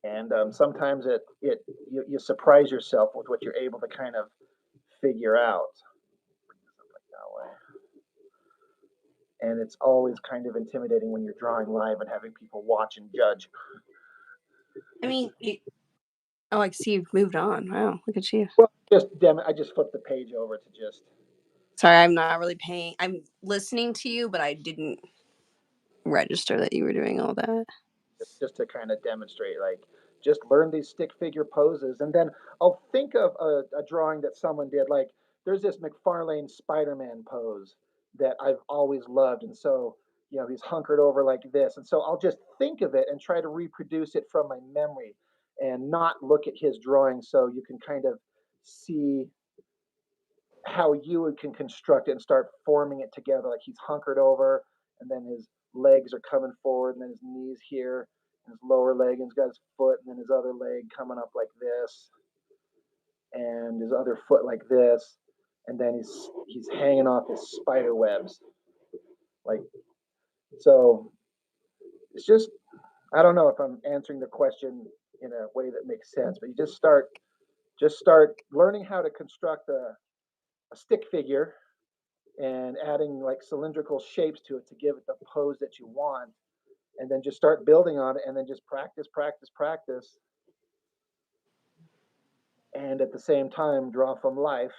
and sometimes you surprise yourself with what you're able to kind of figure out. Like that way. And it's always kind of intimidating when you're drawing live and having people watch and judge. I mean, oh, I see you've moved on. Wow, look at you. Well, I just flipped the page over to just Sorry, I'm not really paying. I'm listening to you, but I didn't register that you were doing all that. just to kind of demonstrate, like, just learn these stick figure poses, and then I'll think of a drawing that someone did. Like, there's this McFarlane Spider-Man pose that I've always loved, and so he's hunkered over like this, and so I'll just think of it and try to reproduce it from my memory, and not look at his drawing, so you can kind of see how you can construct it and start forming it together. Like, he's hunkered over, and then his legs are coming forward, and then his knees here, and his lower leg, and he's got his foot, and then his other leg coming up like this, and his other foot like this, and then he's hanging off his spider webs, like so. It's just, I don't know if I'm answering the question in a way that makes sense, but you just start learning how to construct a stick figure and adding like cylindrical shapes to it to give it the pose that you want, and then just start building on it, and then just practice, practice, practice, and at the same time draw from life,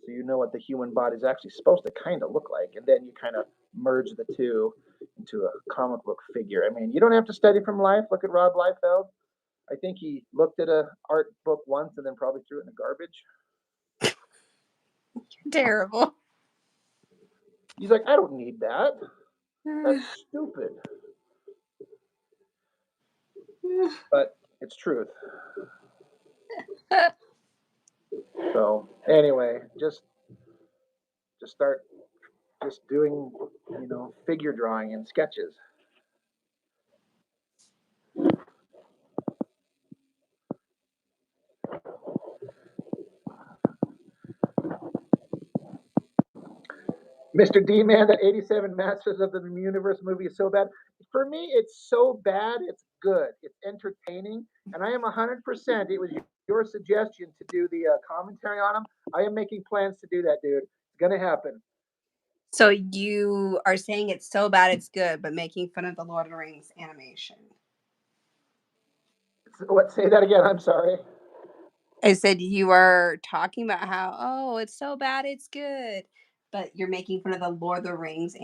so you know what the human body is actually supposed to kind of look like, and then you kind of merge the two into a comic book figure. I mean, you don't have to study from life. Look at Rob Liefeld. I think he looked at a art book once and then probably threw it in the garbage. Terrible. He's like, I don't need that. That's stupid. But it's truth. So anyway, just start just doing figure drawing and sketches. Mr. D Man, that 87 Masters of the Universe movie is so bad. For me, it's so bad, it's good. It's entertaining. And I am 100%. It was your suggestion to do the commentary on them. I am making plans to do that, dude. It's going to happen. So you are saying it's so bad it's good, but making fun of the Lord of the Rings animation. What? Say that again. I'm sorry. I said you are talking about how, oh, it's so bad it's good, but you're making fun of the Lord of the Rings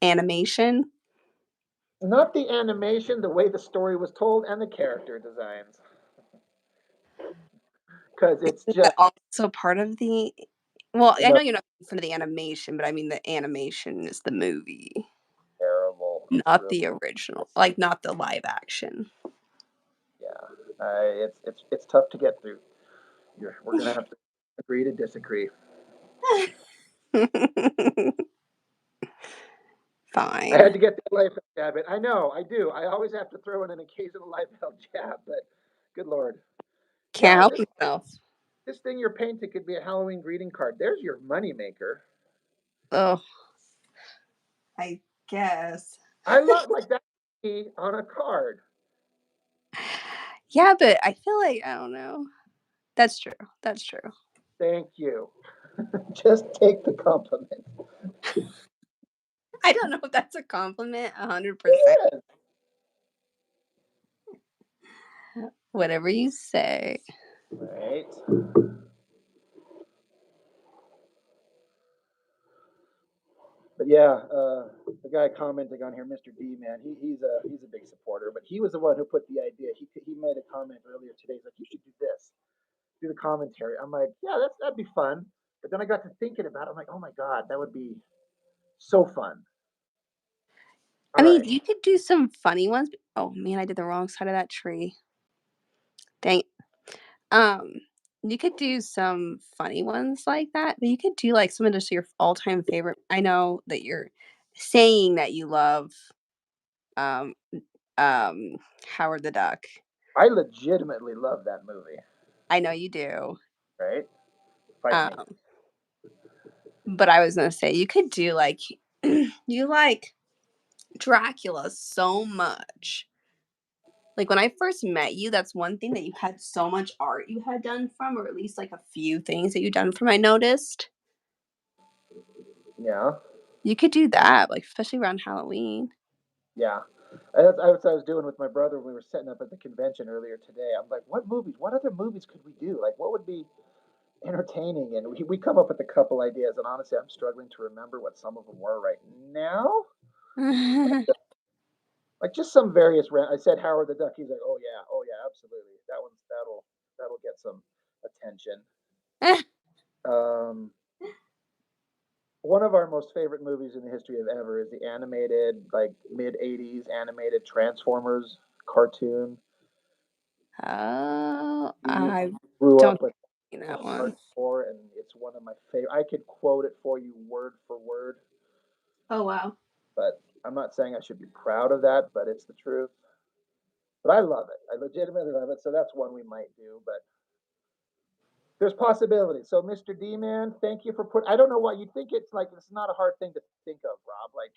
animation. Not the animation, the way the story was told, and the character designs. Because it's Is just that also part of the? Well, I no know you're not making fun of the animation, but I mean the animation is the movie, terrible. It's not real. the original, like not the live action. Yeah, it's tough to get through. We're gonna have to agree to disagree. I Fine. had to get the life jab in. I know, I do. I always have to throw in an occasional life jab, but good lord. Can't Yeah, help this yourself. this thing you're painting could be a Halloween greeting card. There's your money maker. Oh, I guess. I love like that on a card. Yeah, but I feel like I don't know. That's true. That's true. Thank you. Just take the compliment. I don't know if that's a compliment. 100%. It is. Whatever you say. Right. But yeah, the guy commenting on here, Mr. D, man, he's a big supporter. But he was the one who put the idea. He made a comment earlier today. He's like, you should do this, do the commentary. I'm like, yeah, that'd be fun. But then I got to thinking about it. I'm like, oh my god, that would be so fun. I All mean, right. you could do some funny ones. Oh man, I did the wrong side of that tree. Dang. Um, you could do some funny ones like that, but you could do like some of just your all-time favorite. I know that you're saying that you love um um Howard the Duck. I legitimately love that movie. I know you do. Right? Fight me. Um, but I was gonna say you could do like you like Dracula so much. Like when I first met you, that's one thing that you had so much art you had done from, or at least like a few things that you done from. I noticed Yeah. you could do that, like especially around Halloween. Yeah. That's what I was doing with my brother when we were setting up at the convention earlier today. I'm like, what movies? What other movies could we do? Like, what would be entertaining? And we come up with a couple ideas. And honestly, I'm struggling to remember what some of them were right now. Like just some various. I said Howard the Duck. He's like, oh yeah, absolutely. That'll get some attention. Um, one of our most favorite movies in the history of ever is the animated, like mid '80s animated Transformers cartoon. Oh, We I grew don't up with see it that one. hardcore, and it's one of my favorite. I could quote it for you word for word, Oh wow. but I'm not saying I should be proud of that, but it's the truth. But I love it. I legitimately love it. So that's one we might do, but there's possibilities. So Mr. D man, thank you for put. I don't know why you think it's like it's not a hard thing to think of, Rob. Like,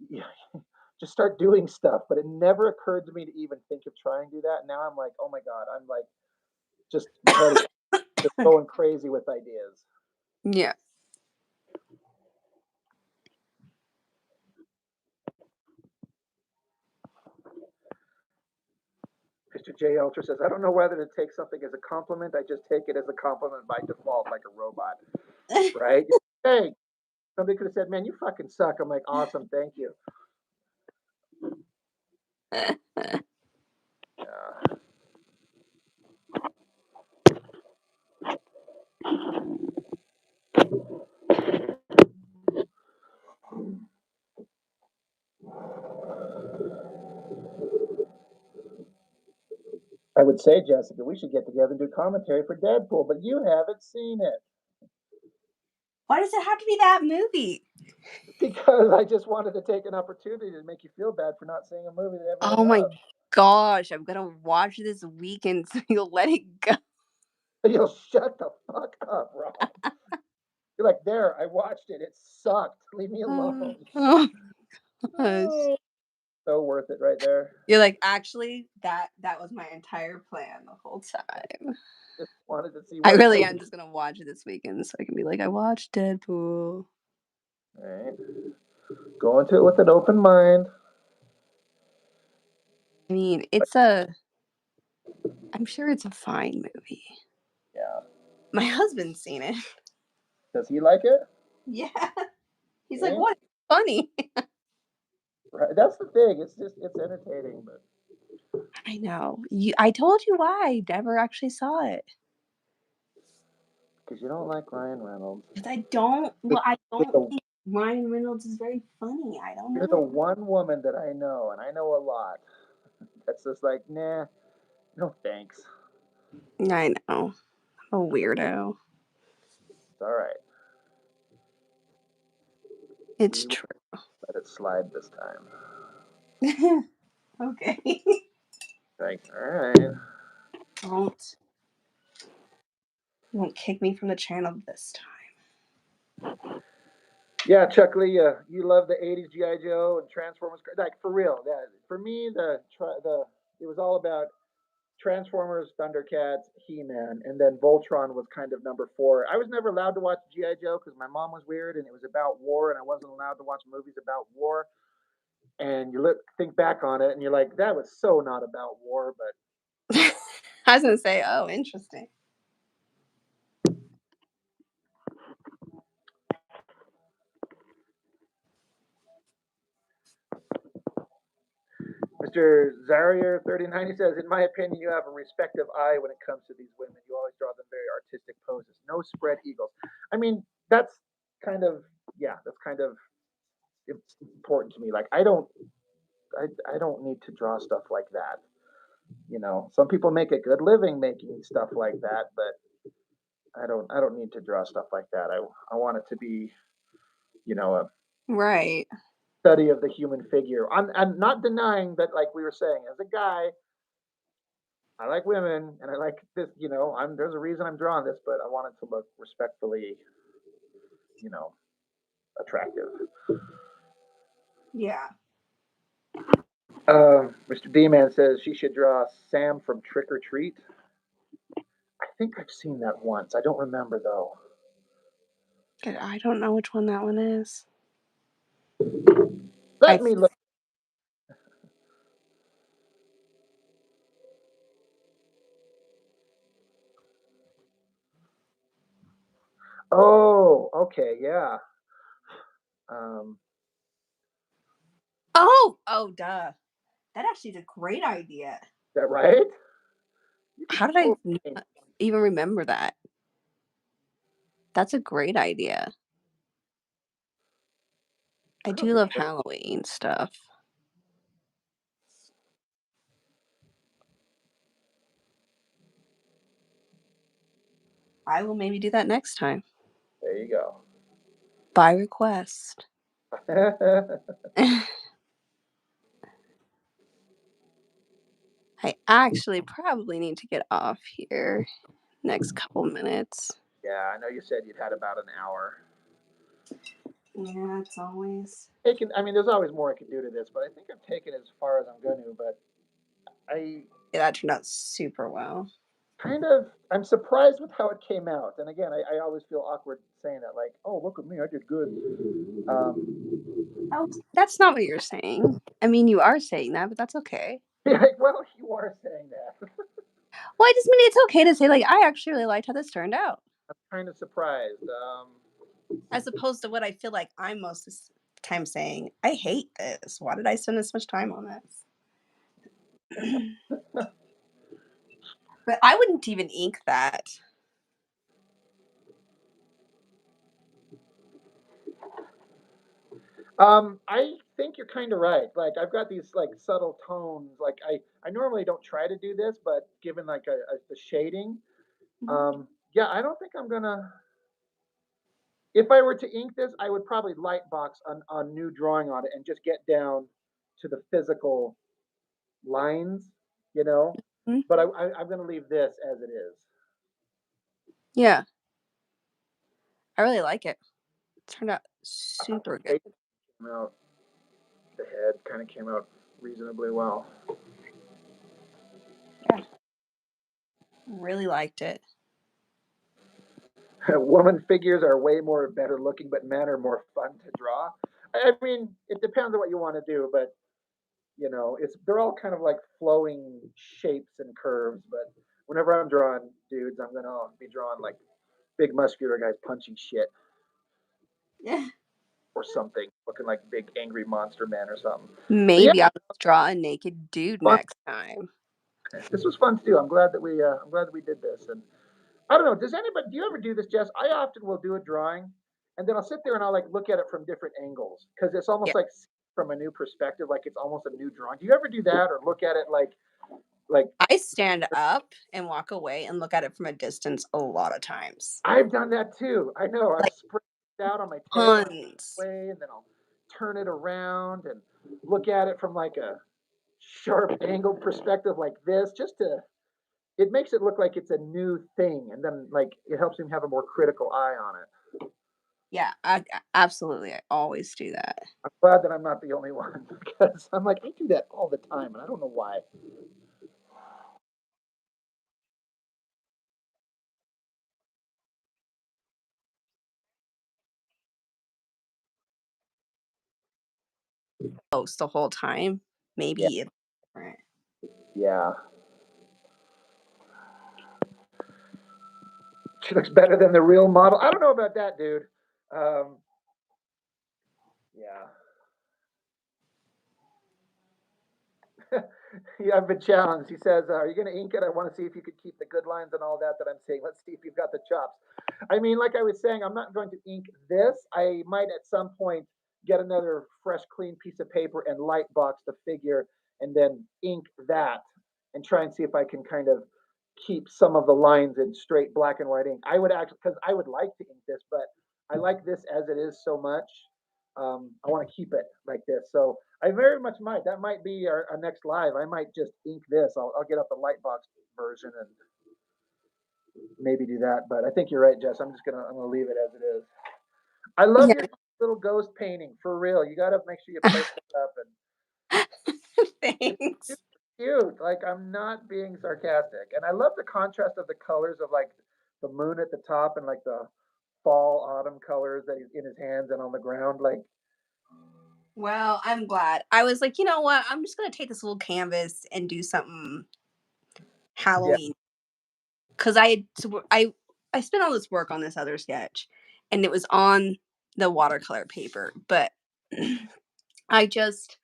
yeah, just start doing stuff. But it never occurred to me to even think of trying to do that. Now I'm like, oh my god, I'm like, just my head is just going crazy with ideas. Yeah. Mr. J. Ultra says, I don't know whether to take something as a compliment. I just take it as a compliment by default, like a robot, right? Hey, somebody could have said, man, you fucking suck. I'm like, awesome, thank you. Yeah. I would say, Jessica, we should get together and do commentary for Deadpool, but you haven't seen it Why does it have to be that movie? because I just wanted to take an opportunity to make you feel bad for not seeing a movie that everyone Oh my loves. gosh, I'm gonna watch this weekend so you'll let it go. You'll shut the fuck up, Rob. You're like, there, I watched it. It sucked. Leave me alone. Oh gosh. Oh, so worth it right there. You're like, actually, that was my entire plan the whole time. Just wanted to see I what really movie. am just gonna watch it this weekend so I can be like, I watched Deadpool. All right. Go into it with an open mind. I mean, I'm sure it's a fine movie. Yeah. My husband's seen it. Does he like it? Yeah. He's like, Yeah. what? It's funny. Right. That's the thing. It's just it's entertaining, but I know. I told you why I never actually saw it. because you don't like Ryan Reynolds. Because I You're don't the, think Ryan Reynolds is very funny. I don't you're the know. one woman that I know, and I know a lot. That's just like, nah, no thanks. I know. I'm a weirdo. It's all right. It's We will true. let it slide this time. Okay. Like, all right. Don't you won't kick me from the channel this Yeah, Chuck Lee, you love the '80s GI Joe and Transformers, like for real. Yeah, for me, the it was all about Transformers, Thundercats, He-Man, and then Voltron was kind of number four. I was never allowed to watch GI Joe because my mom was weird and it was about war, and I wasn't allowed to watch movies about war. And you think back on it, and you're like, that was so not about war. But I was gonna say, oh, interesting. Mr. Zarier 39, he says, in my opinion, you have a respective eye when it comes to these women. You always draw them very artistic poses. No spread eagles. I mean, that's kind of that's kind of important to me. Like I don't need to draw stuff like that. Some people make a good living making stuff like that, but I don't need to draw stuff like that. I want it to be, a Right. study of the human figure. I'm not denying that, like we were saying, as a guy, I like women and I like this. There's a reason I'm drawing this, but I want it to look respectfully, you know, attractive. Yeah. Mr. D-Man says she should draw Sam from Trick or Treat. I think I've seen that once. I don't remember though. I don't know which one that one is. I Let me look. Oh, okay, yeah. Um, duh. That actually is a great idea. is that right? You could How did I totally change. not even remember that? That's a great idea. I I don't do think love I've Halloween stuff. I will maybe do that next time There you go. by request. I actually probably need to get off here next couple minutes. Yeah, I know you said you'd had about an hour. Yeah, it's always. I mean, there's always more I could do to this, but I think I've taken it as far as I'm going to. But I Yeah, that turned out super well. I'm surprised with how it came out. And again, I always feel awkward saying that, like, oh, look at me, I did good. Oh, that's not what you're saying. I mean, you are saying that, but that's okay. Yeah, well, you are saying that. Well, I just mean it's okay to say, like, I actually really liked how this turned out, I'm kind of surprised. as opposed to what I feel like I'm most of the time saying, I hate this. Why did I spend this much time on this? But I wouldn't even ink that. I think you're kind of right. Like I've got these like subtle tones. Like I normally don't try to do this, but given like the shading, yeah, I don't think I'm gonna. If I were to ink this, I would probably lightbox on new drawing on it and just get down to the physical lines, you know. Mhm. But I'm gonna leave this as it is. Yeah, I really like it. It turned out I thought the super good. face came out, the head kind of came out reasonably well. Yeah, really liked it. Woman figures are way more better looking, but men are more fun to draw. I mean, it depends on what you want to do, but they're all kind of like flowing shapes and curves. But whenever I'm drawing dudes, I'm gonna be drawing like big muscular guys punching shit Yeah. or something, looking like big angry monster man or something. But yeah, Maybe I'll just draw a naked dude fun. next time. This was fun to do. I'm glad that we did this. And I don't know. Does anybody? Do you ever do this, Jess? I often will do a drawing, and then I'll sit there and I'll like look at it from different angles because it's Yeah. almost like from a new perspective, like it's almost a new drawing. Do you ever do that or look at it like I stand up and walk away and look at it from a distance a lot of times. I've done that too. I know. I'll Like spread it out on my tail and I'll tons. way, and then I'll turn it around and look at it from like a sharp angled perspective like this, just to it makes it look like it's a new thing, and then like it helps him have a more critical eye on it. Yeah, absolutely. I always do that. I'm glad that I'm not the only one because I'm like I do that all the time, and I don't know why. close the whole time, Yeah, maybe it's different. yeah. She looks better than the real model. I don't know about that, dude. Um, yeah. Yeah, I've been challenged. He says, "Are you going to ink it? I want to see if you could keep the good lines and all that I'm seeing. Let's see if you've got the chops." I mean, like I was saying, I'm not going to ink this. I might at some point get another fresh, clean piece of paper and light box the figure and then ink that and try and see if I can kind of keep some of the lines in straight black and white ink. I would actually, because I would like to ink this, but I like this as it is so much. I want to keep it like this. So I very much might. That might be our next live. I might just ink this. I'll get up the lightbox version and maybe do that. But I think you're right, Jess. I'm gonna leave it as it is. I love your Yeah, little ghost painting for real. You got to make sure you place it up, and it's thanks. super cute. Like I'm not being sarcastic, and I love the contrast of the colors of like the moon at the top and like the fall autumn colors that he's in his hands and on the ground. Like Well, I'm glad. I was like, you know what? I'm just gonna take this little canvas and do something yeah, Halloween because I spent all this work on this other sketch, and it was on the watercolor paper, but I just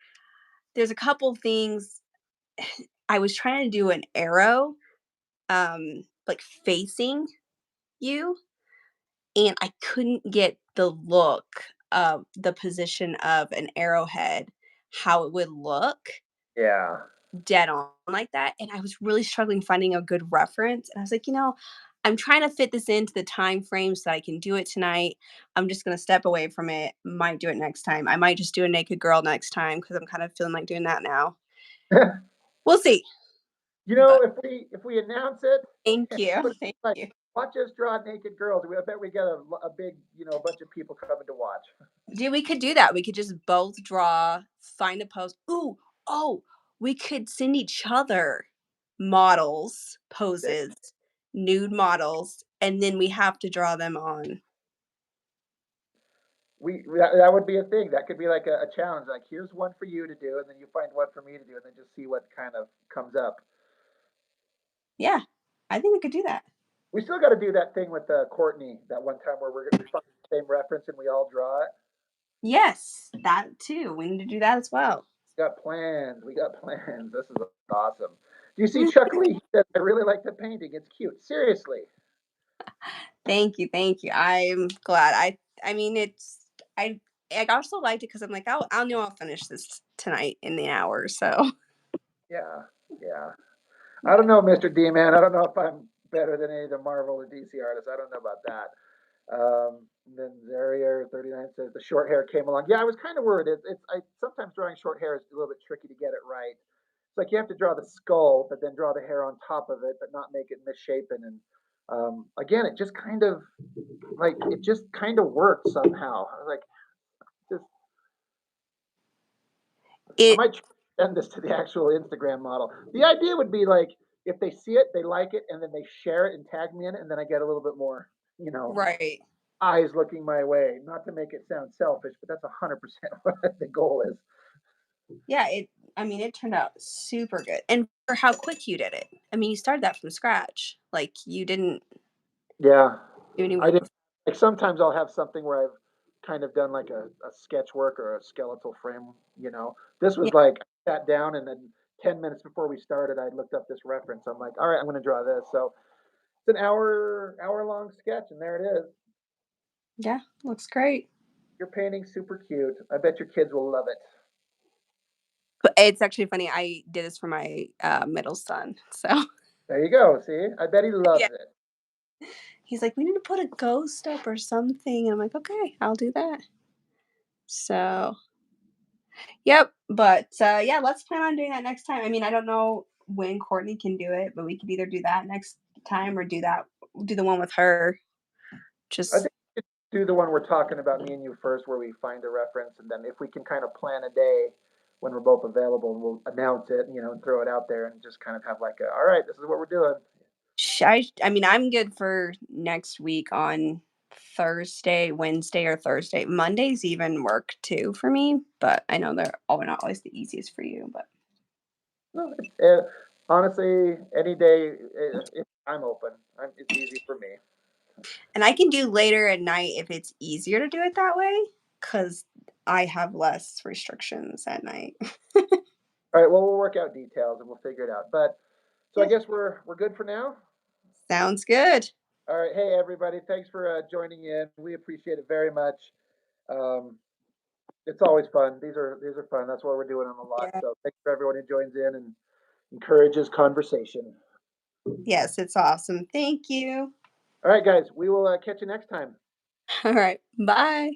there's a couple things I was trying to do an arrow, like facing you, and I couldn't get the look of the position of an arrowhead, how it would look yeah. dead on like that. And I was really struggling finding a good reference. And I was like, I'm trying to fit this into the time frame so I can do it tonight. I'm just gonna step away from it. Might do it next time. I might just do a naked girl next time because I'm kind of feeling like doing that now. We'll see. You But know, if we announce it thank and you. put Thank like you. watch us draw naked girls, I bet we get a big bunch of people coming to watch. Dude, we could do that. We could just both draw, find a pose. Ooh, oh, we could send each other models, There- poses, nude models, and then we have to draw them on. that would be a thing. That could be like a challenge. Like here's one for you to do, and then you find one for me to do, and then just see what kind of comes up. Yeah, I think we could do that. We still got to do that thing with Courtney that one time where we find the same reference and we all draw it. Yes, that too. We need to do that as well. We got plans. We got plans. This is awesome. Do you see Mm, Chuck Lee? He said, "I really like the painting. It's cute." Seriously. thank you, thank you. I'm glad. I mean, I I also liked it because I'm like, I'll know I'll finish this tonight in the hour. So, Yeah. Yeah. I don't but know, Mr. D man. I don't know if I'm better than any of the Marvel or DC artists. I don't know about that. Then Zaria 39 says the short hair came along. Yeah, I was kind of worried. I sometimes drawing short hair is a little bit tricky to get it right. It's like you have to draw the skull, but then draw the hair on top of it, but not make it misshapen. And again, it just kind of worked somehow. I was like, just I it might send this to the actual Instagram model. The idea would be like if they see it, they like it, and then they share it and tag me in it, and then I get a little bit more, you know, right. eyes looking my way. Not to make it sound selfish, but that's 100% what the goal is. Yeah, I mean, it turned out super good. And for how quick you did it. I mean, you started that from scratch. Like you didn't Yeah, do any I work did. before. Like sometimes I'll have something where I've kind of done like a sketch work or a skeletal frame. This Yeah. was like I sat down and then 10 minutes before we started, I looked up this reference. I'm like, all right, I'm going to draw this. So it's an hour long sketch, and there it is. Yeah, looks great. Your painting's super cute. I bet your kids will love it. But it's actually funny. I did this for my middle son. So There you go. See, I bet he yeah. loves it. He's like, we need to put a ghost up or something. And I'm like, okay, I'll do that. So yep. But yeah, let's plan on doing that next time. I mean, I don't know when Courtney can do it, but we could either do that next time or do the one with her. I Just think we should do the one we're talking about, me and you first, where we find a reference, and then if we can kind of plan a day when we're both available, we'll announce it, and throw it out there, and just kind of have like all right, this is what we're doing. I mean, I'm good for next week on Thursday, Wednesday, or Thursday. Mondays even work too for me, but I know they're all not always the easiest for you. But No, honestly, any day I'm open. It's easy for me. and I can do later at night if it's easier to do it that way, because I have less restrictions at night. All right, well, we'll work out details and we'll figure it out. But so I Yeah, guess we're good for now. sounds good. All right, hey everybody, thanks for joining in. We appreciate it very much. Um, it's always fun. These are fun. That's why we're doing them a lot. Yeah. So thanks for everyone who joins in and encourages conversation. Yes, it's awesome. Thank you. All right, guys, we will catch you next time. All right. Bye.